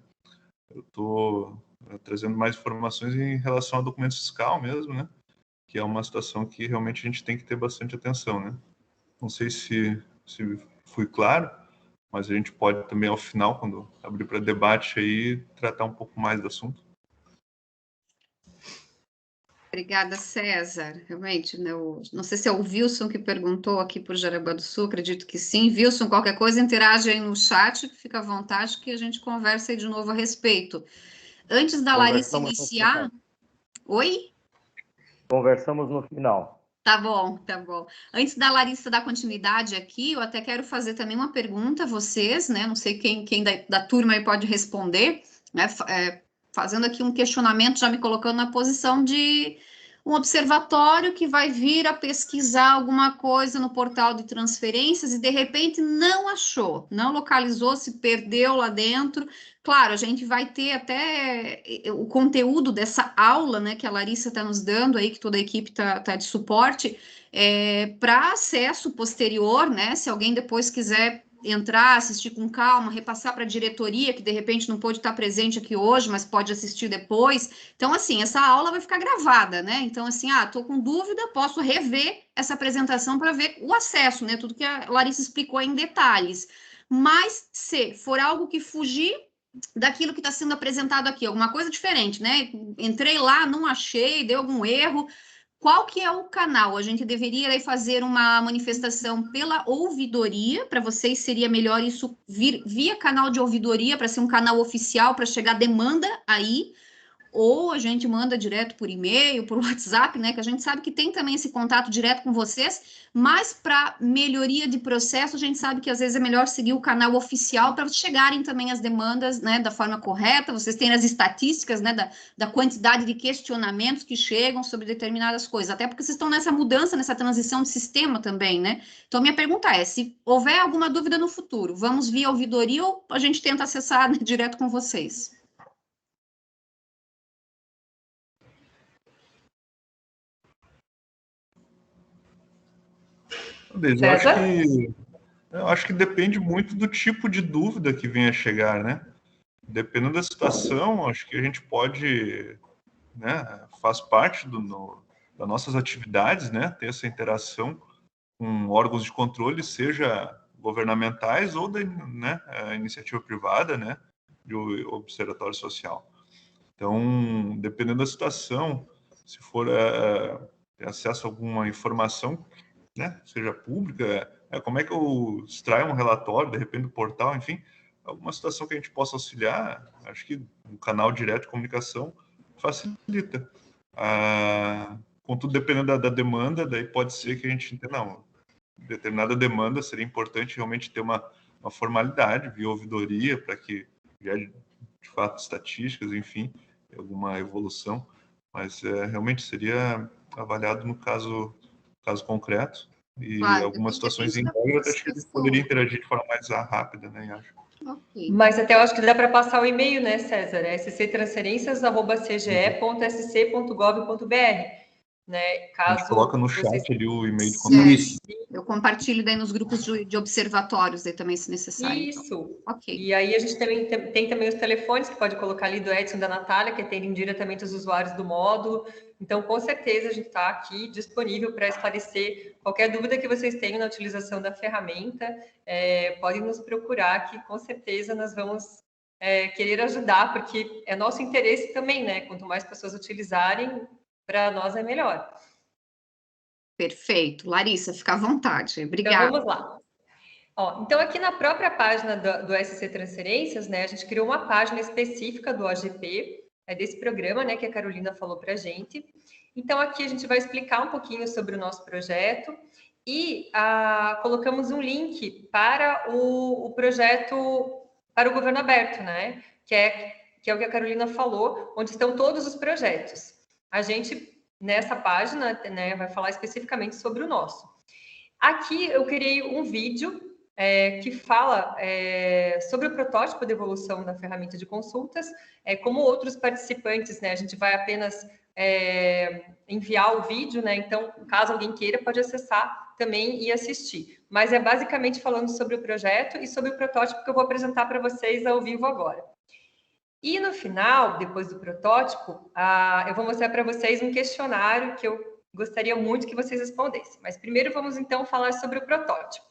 Eu estou trazendo mais informações em relação a documento fiscal mesmo, né? Que é uma situação que realmente a gente tem que ter bastante atenção, né? Não sei se fui claro, mas a gente pode também, ao final, quando abrir para debate, aí, tratar um pouco mais do assunto. Obrigada, César. Realmente, né, não sei se é o Wilson que perguntou aqui por Jaraguá do Sul, acredito que sim. Wilson, qualquer coisa, interage aí no chat, fica à vontade que a gente conversa aí de novo a respeito. Antes da Larissa iniciar... Oi? Conversamos no final. Tá bom, tá bom. Antes da Larissa dar continuidade aqui, eu até quero fazer também uma pergunta a vocês, né? Não sei quem da turma aí pode responder, né? Fazendo aqui um questionamento, já me colocando na posição de um observatório que vai vir a pesquisar alguma coisa no portal de transferências e de repente não achou, não localizou, se perdeu lá dentro. Claro, a gente vai ter até o conteúdo dessa aula, né, que a Larissa está nos dando aí, que toda a equipe tá de suporte, para acesso posterior, né? Se alguém depois quiser entrar, assistir com calma, repassar para a diretoria, que de repente não pôde estar presente aqui hoje, mas pode assistir depois. Então, assim, essa aula vai ficar gravada, né? Então, assim, estou com dúvida, posso rever essa apresentação para ver o acesso, né? Tudo que a Larissa explicou em detalhes. Mas, se for algo que fugir daquilo que está sendo apresentado aqui, alguma coisa diferente, né? Entrei lá, não achei, deu algum erro. Qual que é o canal? A gente deveria fazer uma manifestação pela ouvidoria, para vocês seria melhor isso vir via canal de ouvidoria, para ser um canal oficial, para chegar demanda aí, ou a gente manda direto por e-mail, por WhatsApp, né, que a gente sabe que tem também esse contato direto com vocês, mas para melhoria de processo, a gente sabe que às vezes é melhor seguir o canal oficial para chegarem também as demandas, né, da forma correta, vocês têm as estatísticas, né, da quantidade de questionamentos que chegam sobre determinadas coisas, até porque vocês estão nessa mudança, nessa transição de sistema também, né? Então, minha pergunta é, se houver alguma dúvida no futuro, vamos via ouvidoria ou a gente tenta acessar, né, direto com vocês? Eu acho que depende muito do tipo de dúvida que venha a chegar, né? Dependendo da situação, acho que a gente pode, né, faz parte das nossas atividades, né, ter essa interação com órgãos de controle, seja governamentais ou da, né, iniciativa privada, né, de observatório social. Então, dependendo da situação, se for ter acesso a alguma informação, né, seja pública, como é que eu extraio um relatório, de repente, do portal, enfim, alguma situação que a gente possa auxiliar, acho que um canal direto de comunicação facilita. Contudo, dependendo da demanda, daí pode ser que a gente entenda, não, determinada demanda seria importante realmente ter uma formalidade via ouvidoria, para que, de fato, estatísticas, enfim, alguma evolução, mas realmente seria avaliado no caso concreto, e claro, algumas situações em regra, acho que eles poderiam interagir de forma mais rápida, né, acho. Okay. Mas até eu acho que dá para passar o e-mail, né, César? sctransferências@cge.sc.gov.br, né? Caso a gente coloca no chat ali o e-mail de contato. Eu compartilho daí nos grupos de observatórios, daí também, se necessário. Isso. Então. Ok. E aí a gente tem também os telefones, que pode colocar ali do Edson e da Natália, que atendem diretamente os usuários do módulo. Então, com certeza, a gente está aqui disponível para esclarecer qualquer dúvida que vocês tenham na utilização da ferramenta. Podem nos procurar, que com certeza nós vamos querer ajudar, porque é nosso interesse também, né? Quanto mais pessoas utilizarem, para nós é melhor. Perfeito. Larissa, fica à vontade. Obrigada. Então, vamos lá. Então, aqui na própria página do SC Transferências, né, a gente criou uma página específica do OGP, desse programa, né, que a Carolina falou para a gente. Então, aqui a gente vai explicar um pouquinho sobre o nosso projeto e colocamos um link para o projeto, para o Governo Aberto, né, que é o que a Carolina falou, onde estão todos os projetos. A gente, nessa página, né, vai falar especificamente sobre o nosso. Aqui eu criei um vídeo que fala sobre o protótipo de evolução da ferramenta de consultas. Como outros participantes, né, a gente vai apenas enviar o vídeo, né, então, caso alguém queira, pode acessar também e assistir. Mas é basicamente falando sobre o projeto e sobre o protótipo que eu vou apresentar para vocês ao vivo agora. E no final, depois do protótipo, eu vou mostrar para vocês um questionário que eu gostaria muito que vocês respondessem. Mas primeiro vamos então falar sobre o protótipo.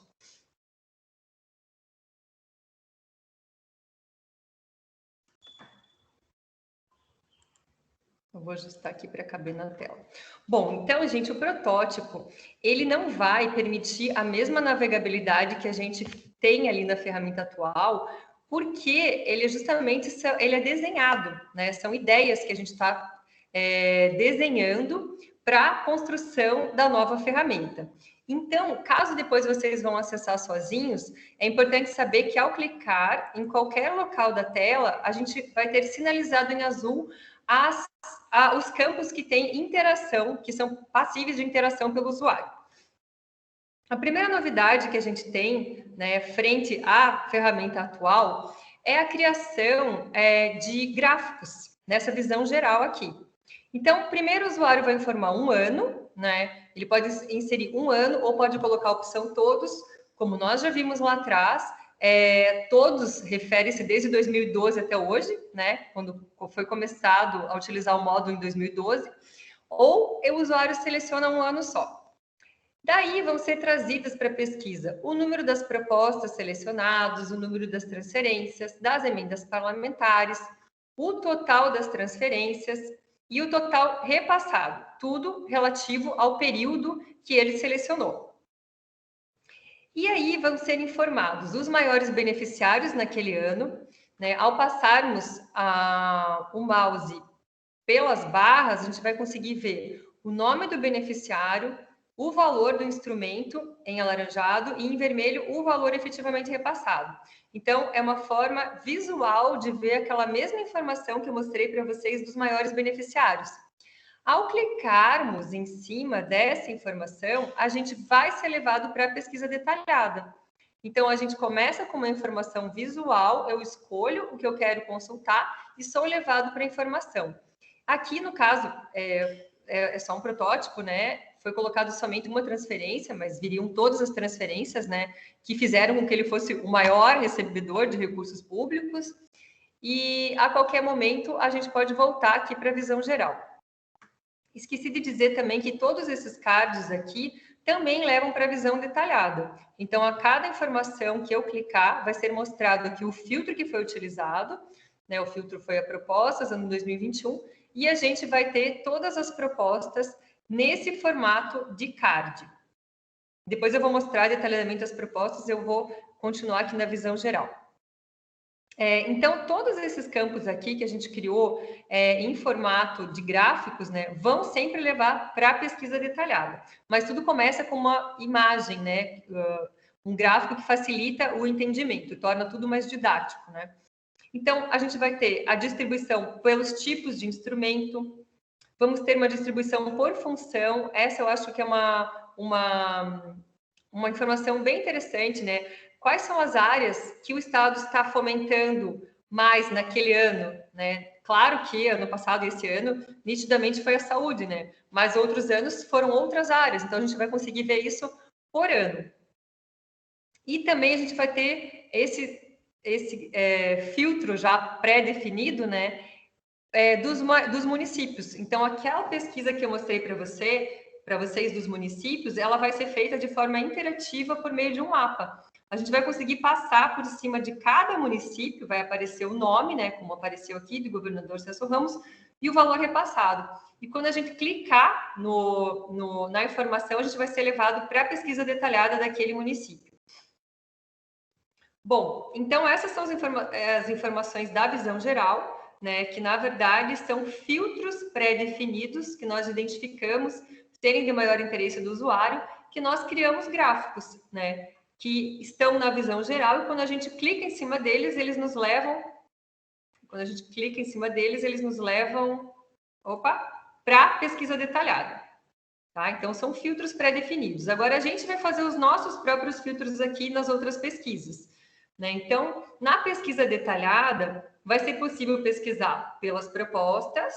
Eu vou ajustar aqui para caber na tela. Bom, então, gente, o protótipo, ele não vai permitir a mesma navegabilidade que a gente tem ali na ferramenta atual, porque ele ele é desenhado, né? São ideias que a gente está desenhando para a construção da nova ferramenta. Então, caso depois vocês vão acessar sozinhos, é importante saber que ao clicar em qualquer local da tela, a gente vai ter sinalizado em azul os campos que têm interação, que são passíveis de interação pelo usuário. A primeira novidade que a gente tem, né, frente à ferramenta atual, é a criação de gráficos, nessa visão geral aqui. Então, primeiro o usuário vai informar um ano, né? Ele pode inserir um ano ou pode colocar a opção todos, como nós já vimos lá atrás. Todos refere-se desde 2012 até hoje, né? Quando foi começado a utilizar o módulo em 2012, ou o usuário seleciona um ano só. Daí vão ser trazidas para a pesquisa o número das propostas selecionadas, o número das transferências, das emendas parlamentares, o total das transferências e o total repassado, tudo relativo ao período que ele selecionou. E aí vão ser informados os maiores beneficiários naquele ano, né? Ao passarmos o mouse pelas barras, a gente vai conseguir ver o nome do beneficiário, o valor do instrumento em alaranjado e em vermelho o valor efetivamente repassado. Então, é uma forma visual de ver aquela mesma informação que eu mostrei para vocês dos maiores beneficiários. Ao clicarmos em cima dessa informação, a gente vai ser levado para a pesquisa detalhada. Então, a gente começa com uma informação visual, eu escolho o que eu quero consultar e sou levado para a informação. Aqui, no caso, é só um protótipo, né? Foi colocado somente uma transferência, mas viriam todas as transferências, né? Que fizeram com que ele fosse o maior recebedor de recursos públicos. E, a qualquer momento, a gente pode voltar aqui para a visão geral. Esqueci de dizer também que todos esses cards aqui também levam para a visão detalhada. Então, a cada informação que eu clicar, vai ser mostrado aqui o filtro que foi utilizado, né? O filtro foi a propostas, ano 2021, e a gente vai ter todas as propostas nesse formato de card. Depois eu vou mostrar detalhadamente as propostas, eu vou continuar aqui na visão geral. Então, todos esses campos aqui que a gente criou em formato de gráficos, né, vão sempre levar para a pesquisa detalhada. Mas tudo começa com uma imagem, né, um gráfico que facilita o entendimento, torna tudo mais didático, né? Então, a gente vai ter a distribuição pelos tipos de instrumento, vamos ter uma distribuição por função, essa eu acho que é uma informação bem interessante, né? Quais são as áreas que o Estado está fomentando mais naquele ano, né? Claro que ano passado e esse ano, nitidamente foi a saúde, né? Mas outros anos foram outras áreas, então a gente vai conseguir ver isso por ano. E também a gente vai ter esse filtro já pré-definido, né? Dos municípios. Então, aquela pesquisa que eu mostrei para vocês dos municípios, ela vai ser feita de forma interativa por meio de um mapa. A gente vai conseguir passar por cima de cada município, vai aparecer o nome, né, como apareceu aqui, do governador Celso Ramos, e o valor repassado. E quando a gente clicar na informação, a gente vai ser levado para a pesquisa detalhada daquele município. Bom, então essas são as informações da visão geral, né, que na verdade são filtros pré-definidos que nós identificamos serem de maior interesse do usuário, que nós criamos gráficos, né, que estão na visão geral, e quando a gente clica em cima deles, eles nos levam para a pesquisa detalhada. Tá? Então, são filtros pré-definidos. Agora, a gente vai fazer os nossos próprios filtros aqui nas outras pesquisas, né? Então, na pesquisa detalhada, vai ser possível pesquisar pelas propostas,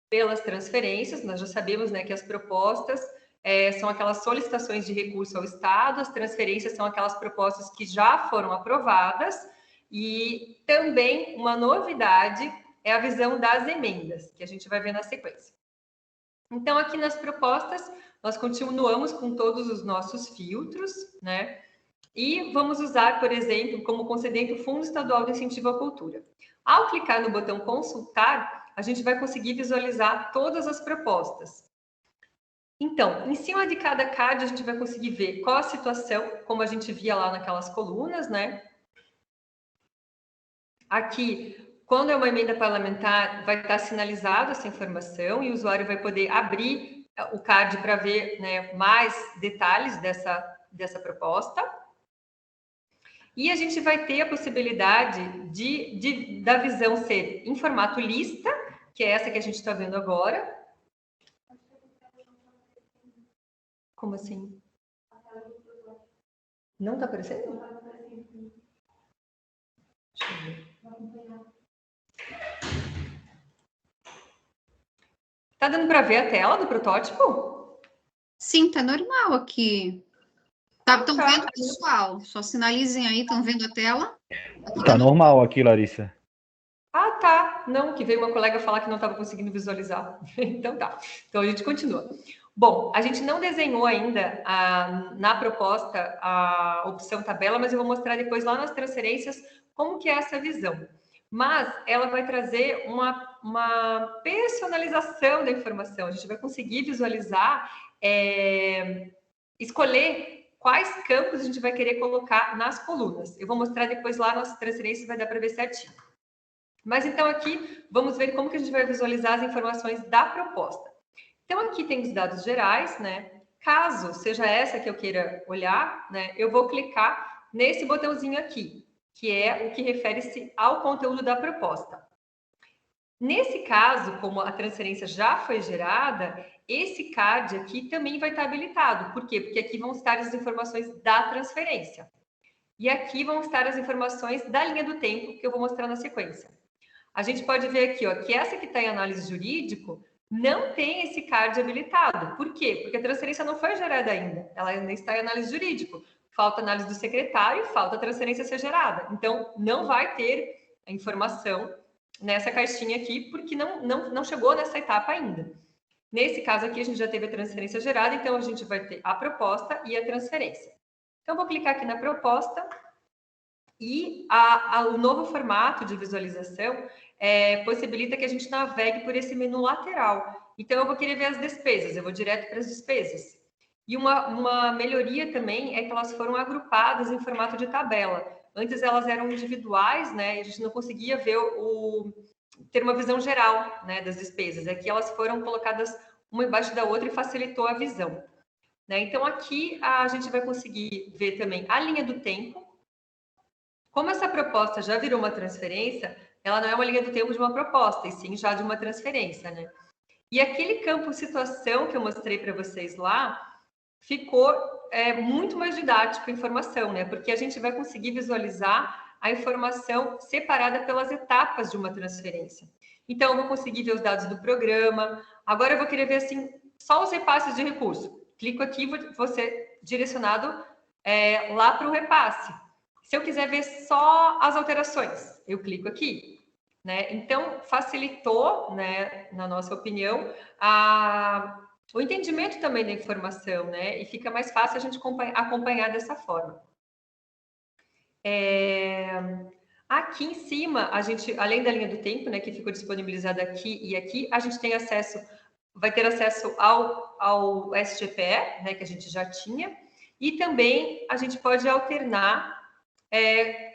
pelas transferências. Nós já sabemos, né, que as propostas são aquelas solicitações de recurso ao Estado, as transferências são aquelas propostas que já foram aprovadas, e também uma novidade é a visão das emendas, que a gente vai ver na sequência. Então, aqui nas propostas, nós continuamos com todos os nossos filtros, né? E vamos usar, por exemplo, como concedente o Fundo Estadual de Incentivo à Cultura. Ao clicar no botão consultar, a gente vai conseguir visualizar todas as propostas. Então, em cima de cada card, a gente vai conseguir ver qual a situação, como a gente via lá naquelas colunas, né? Aqui, quando é uma emenda parlamentar, vai estar sinalizada essa informação e o usuário vai poder abrir o card para ver, né, mais detalhes dessa proposta. E a gente vai ter a possibilidade da visão ser em formato lista, que é essa que a gente está vendo agora. Como assim? Não está aparecendo? Deixa eu ver. Tá dando para ver a tela do protótipo? Sim, tá normal aqui. Estão vendo, pessoal? Só sinalizem aí, estão vendo a tela? Aqui Tá normal aqui, Larissa. Ah, tá. Não, que veio uma colega falar que não estava conseguindo visualizar. Então tá. Então a gente continua. Bom, a gente não desenhou ainda na proposta a opção tabela, mas eu vou mostrar depois lá nas transferências como que é essa visão. Mas ela vai trazer uma personalização da informação. A gente vai conseguir visualizar, escolher quais campos a gente vai querer colocar nas colunas. Eu vou mostrar depois lá nas transferências, vai dar para ver certinho. Mas então aqui, vamos ver como que a gente vai visualizar as informações da proposta. Então aqui tem os dados gerais, né? Caso seja essa que eu queira olhar, né? Eu vou clicar nesse botãozinho aqui, que é o que refere-se ao conteúdo da proposta. Nesse caso, como a transferência já foi gerada, esse card aqui também vai estar habilitado. Por quê? Porque aqui vão estar as informações da transferência. E aqui vão estar as informações da linha do tempo, que eu vou mostrar na sequência. A gente pode ver aqui, ó, que essa que está em análise jurídico não tem esse card habilitado. Por quê? Porque a transferência não foi gerada ainda. Ela ainda está em análise jurídico. Falta análise do secretário, falta a transferência ser gerada. Então, não vai ter a informação nessa caixinha aqui, porque não chegou nessa etapa ainda. Nesse caso aqui, a gente já teve a transferência gerada, então a gente vai ter a proposta e a transferência. Então, eu vou clicar aqui na proposta e o novo formato de visualização possibilita que a gente navegue por esse menu lateral. Então, eu vou querer ver as despesas, eu vou direto para as despesas. E uma melhoria também é que elas foram agrupadas em formato de tabela. Antes elas eram individuais, né? E a gente não conseguia ver ter uma visão geral, né, das despesas. Aqui elas foram colocadas uma embaixo da outra e facilitou a visão. Né? Então, aqui a gente vai conseguir ver também a linha do tempo. Como essa proposta já virou uma transferência, ela não é uma linha do tempo de uma proposta, e sim já de uma transferência, né? E aquele campo situação que eu mostrei para vocês lá, ficou muito mais didático a informação, né? Porque a gente vai conseguir visualizar a informação separada pelas etapas de uma transferência. Então, eu vou conseguir ver os dados do programa. Agora, eu vou querer ver, assim, só os repasses de recurso. Clico aqui, vou ser direcionado lá para o repasse. Se eu quiser ver só as alterações, eu clico aqui. Né? Então, facilitou, né, na nossa opinião, o entendimento também da informação, né? E fica mais fácil a gente acompanhar dessa forma. Aqui em cima, a gente, além da linha do tempo, né, que ficou disponibilizada aqui e aqui, a gente tem acesso, vai ter acesso ao SGPE, né, que a gente já tinha, e também a gente pode alternar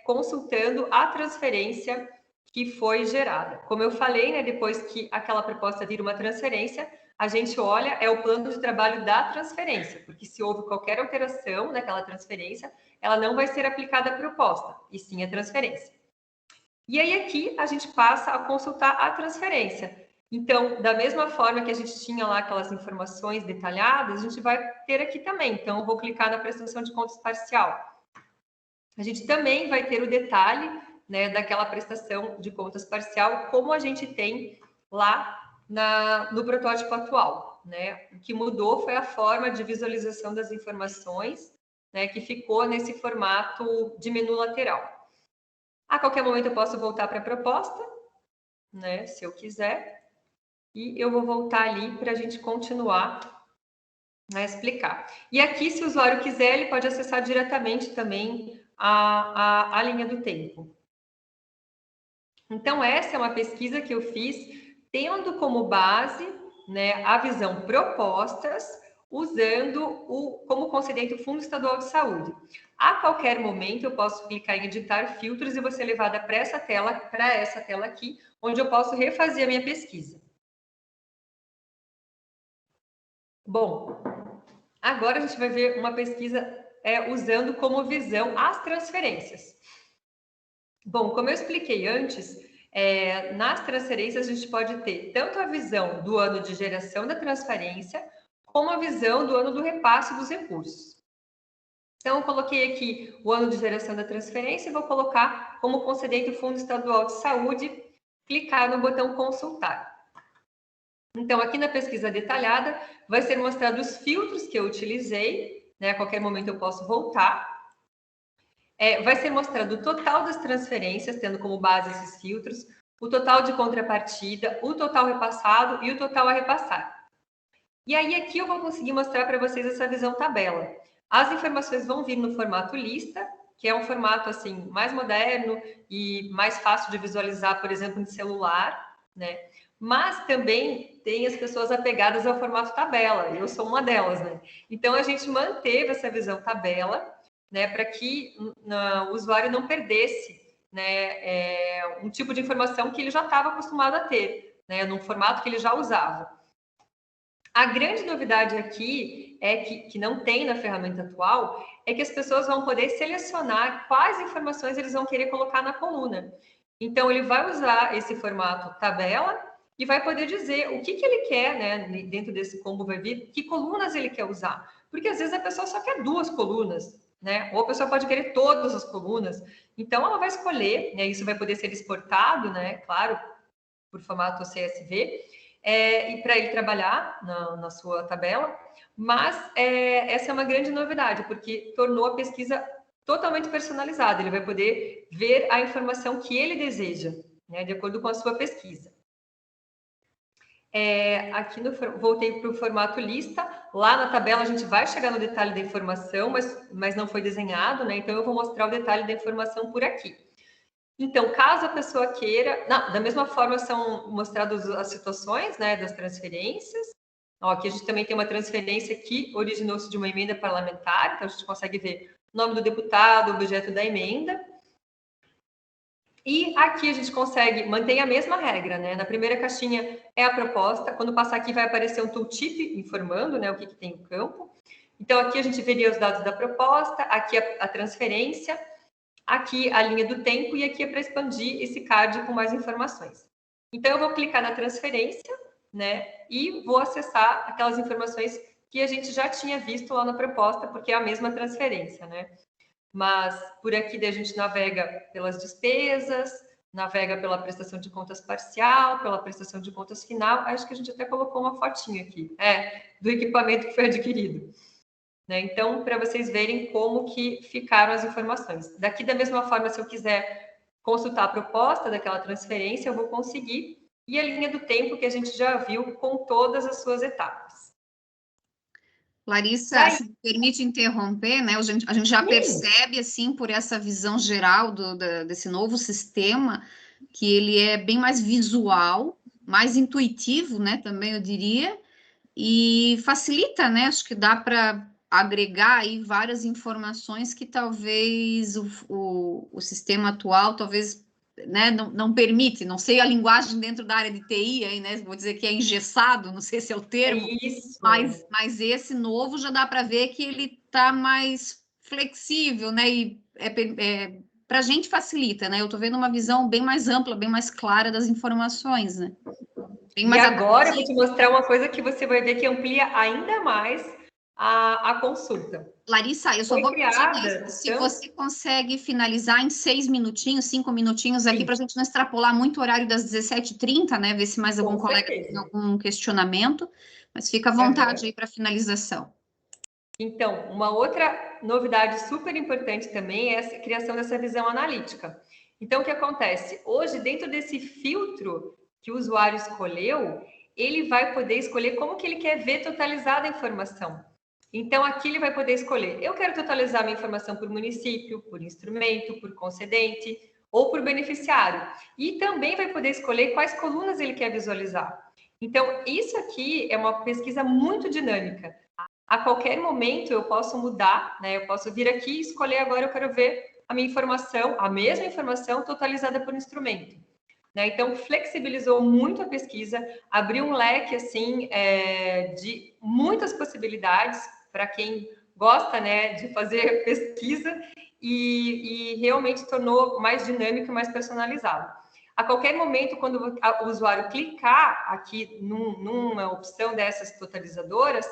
consultando a transferência que foi gerada. Como eu falei, né, depois que aquela proposta vira uma transferência, a gente olha, o plano de trabalho da transferência, porque se houve qualquer alteração naquela transferência, ela não vai ser aplicada à proposta, e sim a transferência. E aí aqui a gente passa a consultar a transferência. Então, da mesma forma que a gente tinha lá aquelas informações detalhadas, a gente vai ter aqui também. Então, eu vou clicar na prestação de contas parcial. A gente também vai ter o detalhe, né, daquela prestação de contas parcial, como a gente tem lá no protótipo atual, né? O que mudou foi a forma de visualização das informações, né, que ficou nesse formato de menu lateral. A qualquer momento eu posso voltar para a proposta, né, se eu quiser. E eu vou voltar ali para a gente continuar a explicar. E aqui, se o usuário quiser, ele pode acessar diretamente também a linha do tempo. Então, essa é uma pesquisa que eu fiz tendo como base, né, a visão propostas, usando como concedente o Fundo Estadual de Saúde. A qualquer momento, eu posso clicar em editar filtros e vou ser levada para essa tela aqui, onde eu posso refazer a minha pesquisa. Bom, agora a gente vai ver uma pesquisa usando como visão as transferências. Bom, como eu expliquei antes, nas transferências a gente pode ter tanto a visão do ano de geração da transferência, como a visão do ano do repasse dos recursos. Então, eu coloquei aqui o ano de geração da transferência e vou colocar como concedente o Fundo Estadual de Saúde, clicar no botão consultar. Então, aqui na pesquisa detalhada, vai ser mostrado os filtros que eu utilizei, né? A qualquer momento eu posso voltar. Vai ser mostrado o total das transferências, tendo como base esses filtros, o total de contrapartida, o total repassado e o total a repassar. E aí, aqui eu vou conseguir mostrar para vocês essa visão tabela. As informações vão vir no formato lista, que é um formato, assim, mais moderno e mais fácil de visualizar, por exemplo, em celular, né? Mas também tem as pessoas apegadas ao formato tabela, eu sou uma delas, né? Então, a gente manteve essa visão tabela, né, para que o usuário não perdesse, né, um tipo de informação que ele já estava acostumado a ter, né, num formato que ele já usava. A grande novidade aqui que não tem na ferramenta atual é que as pessoas vão poder selecionar quais informações eles vão querer colocar na coluna. Então, ele vai usar esse formato tabela e vai poder dizer o que ele quer, né, dentro desse combo vai vir, que colunas ele quer usar. Porque às vezes a pessoa só quer 2 colunas, né? Ou a pessoa pode querer todas as colunas. Então, ela vai escolher, né? Isso vai poder ser exportado, né? Claro, por formato CSV, e para ele trabalhar na sua tabela. Mas essa é uma grande novidade, porque tornou a pesquisa totalmente personalizada. Ele vai poder ver a informação que ele deseja, né? De acordo com a sua pesquisa. Aqui voltei para o formato lista. Lá na tabela a gente vai chegar no detalhe da informação, mas não foi desenhado, né? Então eu vou mostrar o detalhe da informação por aqui. Então, caso a pessoa queira, da mesma forma são mostradas as situações, né, das transferências. Ó, aqui a gente também tem uma transferência que originou-se de uma emenda parlamentar, então a gente consegue ver o nome do deputado, o objeto da emenda. E aqui a gente consegue, mantém a mesma regra, né? Na primeira caixinha é a proposta, quando passar aqui vai aparecer um tooltip informando, né, o que tem no campo. Então, aqui a gente veria os dados da proposta, aqui a transferência, aqui a linha do tempo e aqui é para expandir esse card com mais informações. Então, eu vou clicar na transferência, né, e vou acessar aquelas informações que a gente já tinha visto lá na proposta, porque é a mesma transferência, né? Mas por aqui daí a gente navega pelas despesas, navega pela prestação de contas parcial, pela prestação de contas final. Acho que a gente até colocou uma fotinha aqui, do equipamento que foi adquirido. Né? Então, para vocês verem como que ficaram as informações. Daqui, da mesma forma, se eu quiser consultar a proposta daquela transferência, eu vou conseguir. E a linha do tempo que a gente já viu com todas as suas etapas. Larissa, se me permite interromper, né? A gente já percebe, assim, por essa visão geral desse novo sistema, que ele é bem mais visual, mais intuitivo, né? Também eu diria, e facilita, né? Acho que dá para agregar aí várias informações que talvez o sistema atual, talvez, né, não permite, não sei a linguagem dentro da área de TI aí, né? Vou dizer que é engessado, não sei se é o termo, isso. Mas esse novo já dá para ver que ele está mais flexível, né? E para a gente facilita, né? Eu estou vendo uma visão bem mais ampla, bem mais clara das informações, né? Tem agora eu vou te mostrar uma coisa que você vai ver que amplia ainda mais a consulta. Larissa, eu só vou pedir se você consegue finalizar em 6 minutinhos, 5 minutinhos aqui, para a gente não extrapolar muito o horário das 17h30, né? Ver se mais algum colega tem algum questionamento, mas fica à vontade aí para finalização. Então, uma outra novidade super importante também é a criação dessa visão analítica. Então, o que acontece? Hoje, dentro desse filtro que o usuário escolheu, ele vai poder escolher como que ele quer ver totalizada a informação. Então, aqui ele vai poder escolher, eu quero totalizar minha informação por município, por instrumento, por concedente ou por beneficiário. E também vai poder escolher quais colunas ele quer visualizar. Então, isso aqui é uma pesquisa muito dinâmica. A qualquer momento eu posso mudar, né? Eu posso vir aqui e escolher agora, eu quero ver a minha informação, a mesma informação totalizada por instrumento. Né? Então, flexibilizou muito a pesquisa, abriu um leque, assim, de muitas possibilidades para quem gosta, né, de fazer pesquisa e realmente tornou mais dinâmico e mais personalizado. A qualquer momento, quando o usuário clicar aqui numa opção dessas totalizadoras,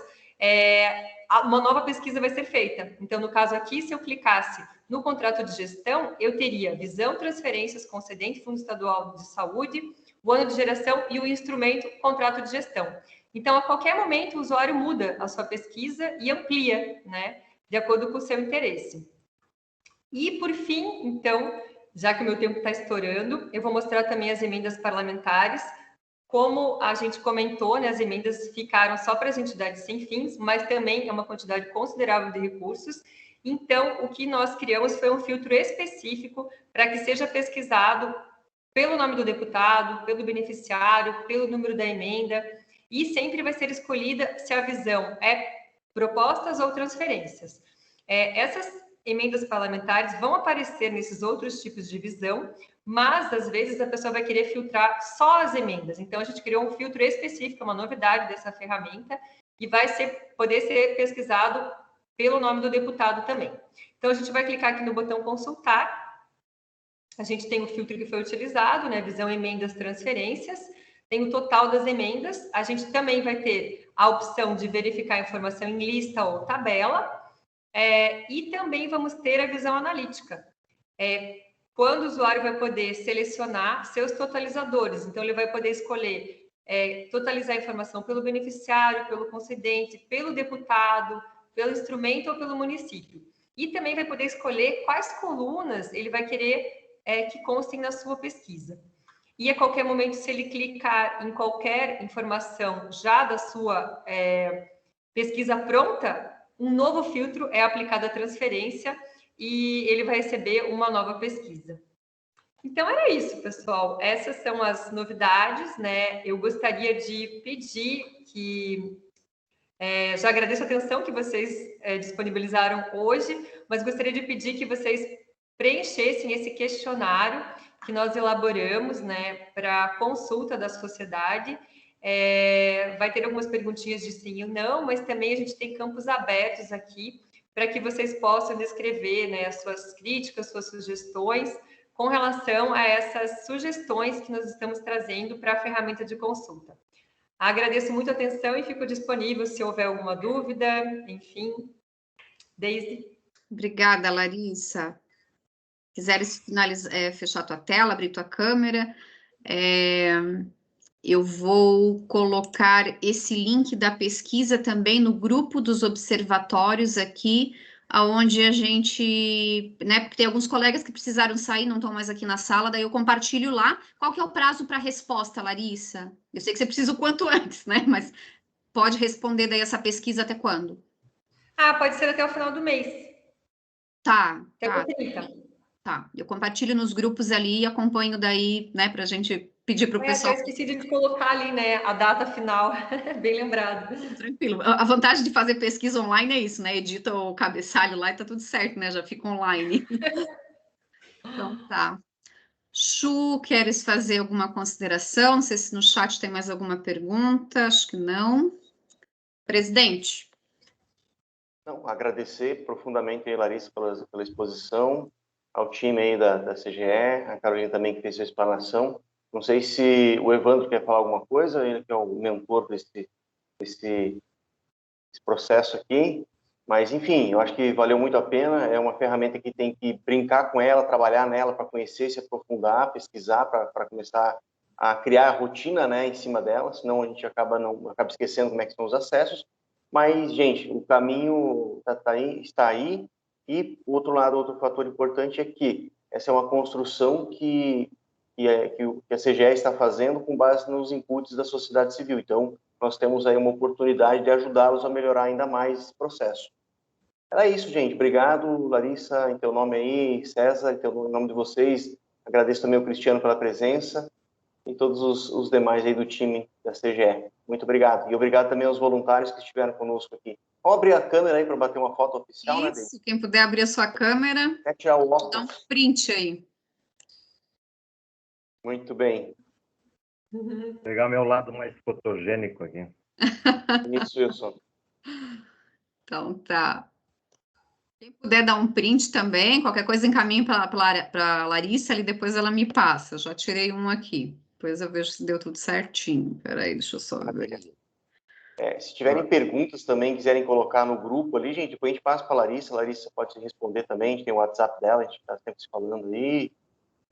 uma nova pesquisa vai ser feita. Então, no caso aqui, se eu clicasse no contrato de gestão, eu teria visão, transferências, concedente, Fundo Estadual de Saúde, o ano de geração e o instrumento contrato de gestão. Então, a qualquer momento, o usuário muda a sua pesquisa e amplia, né, de acordo com o seu interesse. E, por fim, então, já que o meu tempo está estourando, eu vou mostrar também as emendas parlamentares. Como a gente comentou, né, as emendas ficaram só para as entidades sem fins, mas também é uma quantidade considerável de recursos. Então, o que nós criamos foi um filtro específico para que seja pesquisado pelo nome do deputado, pelo beneficiário, pelo número da emenda, e sempre vai ser escolhida se a visão é propostas ou transferências. Essas emendas parlamentares vão aparecer nesses outros tipos de visão, mas às vezes a pessoa vai querer filtrar só as emendas. Então a gente criou um filtro específico, uma novidade dessa ferramenta, e vai poder ser pesquisado pelo nome do deputado também. Então a gente vai clicar aqui no botão consultar. A gente tem o filtro que foi utilizado, né? Visão, emendas, transferências. Tem o total das emendas. A gente também vai ter a opção de verificar a informação em lista ou tabela. E também vamos ter a visão analítica. Quando o usuário vai poder selecionar seus totalizadores. Então, ele vai poder escolher totalizar a informação pelo beneficiário, pelo concedente, pelo deputado, pelo instrumento ou pelo município. E também vai poder escolher quais colunas ele vai querer que constem na sua pesquisa. E a qualquer momento, se ele clicar em qualquer informação já da sua pesquisa pronta, um novo filtro é aplicado à transferência e ele vai receber uma nova pesquisa. Então, era isso, pessoal. Essas são as novidades, né? Eu gostaria de pedir que... já agradeço a atenção que vocês disponibilizaram hoje, mas gostaria de pedir que vocês preenchessem esse questionário que nós elaboramos, né, para consulta da sociedade. Vai ter algumas perguntinhas de sim ou não, mas também a gente tem campos abertos aqui para que vocês possam descrever, né, as suas críticas, suas sugestões com relação a essas sugestões que nós estamos trazendo para a ferramenta de consulta. Agradeço muito a atenção e fico disponível se houver alguma dúvida, enfim. Daisy. Obrigada, Larissa. Quiseres fechar tua tela, abrir tua câmera, eu vou colocar esse link da pesquisa também no grupo dos observatórios aqui, aonde a gente, né, porque tem alguns colegas que precisaram sair, não estão mais aqui na sala, daí eu compartilho lá. Qual que é o prazo para resposta, Larissa? Eu sei que você precisa o quanto antes, né, mas pode responder daí essa pesquisa até quando? Pode ser até o final do mês. Tá. Até o 30. Tá, eu compartilho nos grupos ali e acompanho daí, né, para a gente pedir para o pessoal. Eu esqueci de colocar ali, né, a data final, bem lembrado. Tranquilo. A vantagem de fazer pesquisa online é isso, né? Edita o cabeçalho lá e tá tudo certo, né? Já fica online. Então, tá. Chu, queres fazer alguma consideração? Não sei se no chat tem mais alguma pergunta, acho que não. Presidente. Não, agradecer profundamente a Larissa pela exposição, ao time aí da CGE, a Carolina também que fez sua explanação. Não sei se o Evandro quer falar alguma coisa, ele que é o mentor desse processo aqui, mas, enfim, eu acho que valeu muito a pena, é uma ferramenta que tem que brincar com ela, trabalhar nela para conhecer, se aprofundar, pesquisar, para começar a criar a rotina, né, em cima dela, senão a gente acaba esquecendo como é que são os acessos, mas, gente, o caminho está aí, e, outro fator importante é que essa é uma construção que a CGE está fazendo com base nos inputs da sociedade civil. Então, nós temos aí uma oportunidade de ajudá-los a melhorar ainda mais esse processo. Era isso, gente. Obrigado, Larissa, em teu nome aí, César, em nome de vocês. Agradeço também ao Cristiano pela presença e todos os demais aí do time da CGE. Muito obrigado. E obrigado também aos voluntários que estiveram conosco aqui. Vamos abrir a câmera aí para bater uma foto oficial, né, Isso, quem puder abrir a sua câmera, quer tirar o óculos? dá um print aí. Muito bem. Vou pegar meu lado mais fotogênico aqui. Isso, Wilson. Então, tá. Quem puder dar um print também, qualquer coisa encaminhe para a Larissa, ali depois ela me passa. Eu já tirei um aqui. Depois eu vejo se deu tudo certinho. Peraí, deixa eu só ver. Se tiverem perguntas também, quiserem colocar no grupo ali, gente, depois a gente passa para a Larissa pode responder também, a gente tem o WhatsApp dela, a gente está sempre se falando aí,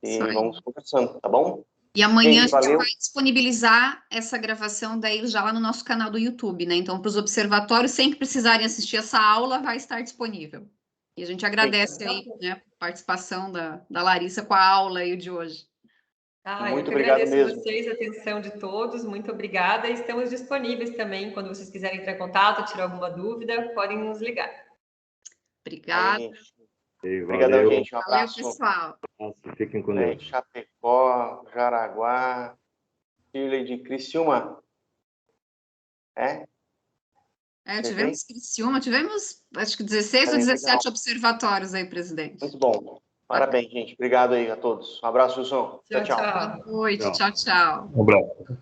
e vamos conversando, tá bom? E amanhã gente, a gente vai disponibilizar essa gravação daí já lá no nosso canal do YouTube, né? Então, para os observatórios, sempre precisarem assistir essa aula, vai estar disponível. E a gente agradece aí, né, a participação da Larissa com a aula aí de hoje. Muito obrigado mesmo. Vocês, a atenção de todos, muito obrigada. E estamos disponíveis também, quando vocês quiserem entrar em contato, tirar alguma dúvida, podem nos ligar. Obrigada. Obrigadão, gente. Um abraço. Valeu, pessoal. Fiquem com Deus. Chapecó, Jaraguá, Shirley de Criciúma. Tivemos Criciúma, tivemos acho que 16 ou 17 observatórios aí, presidente. Muito bom. Parabéns, gente. Obrigado aí a todos. Um abraço, Wilson. Tchau. Boa noite. Tchau. Um abraço.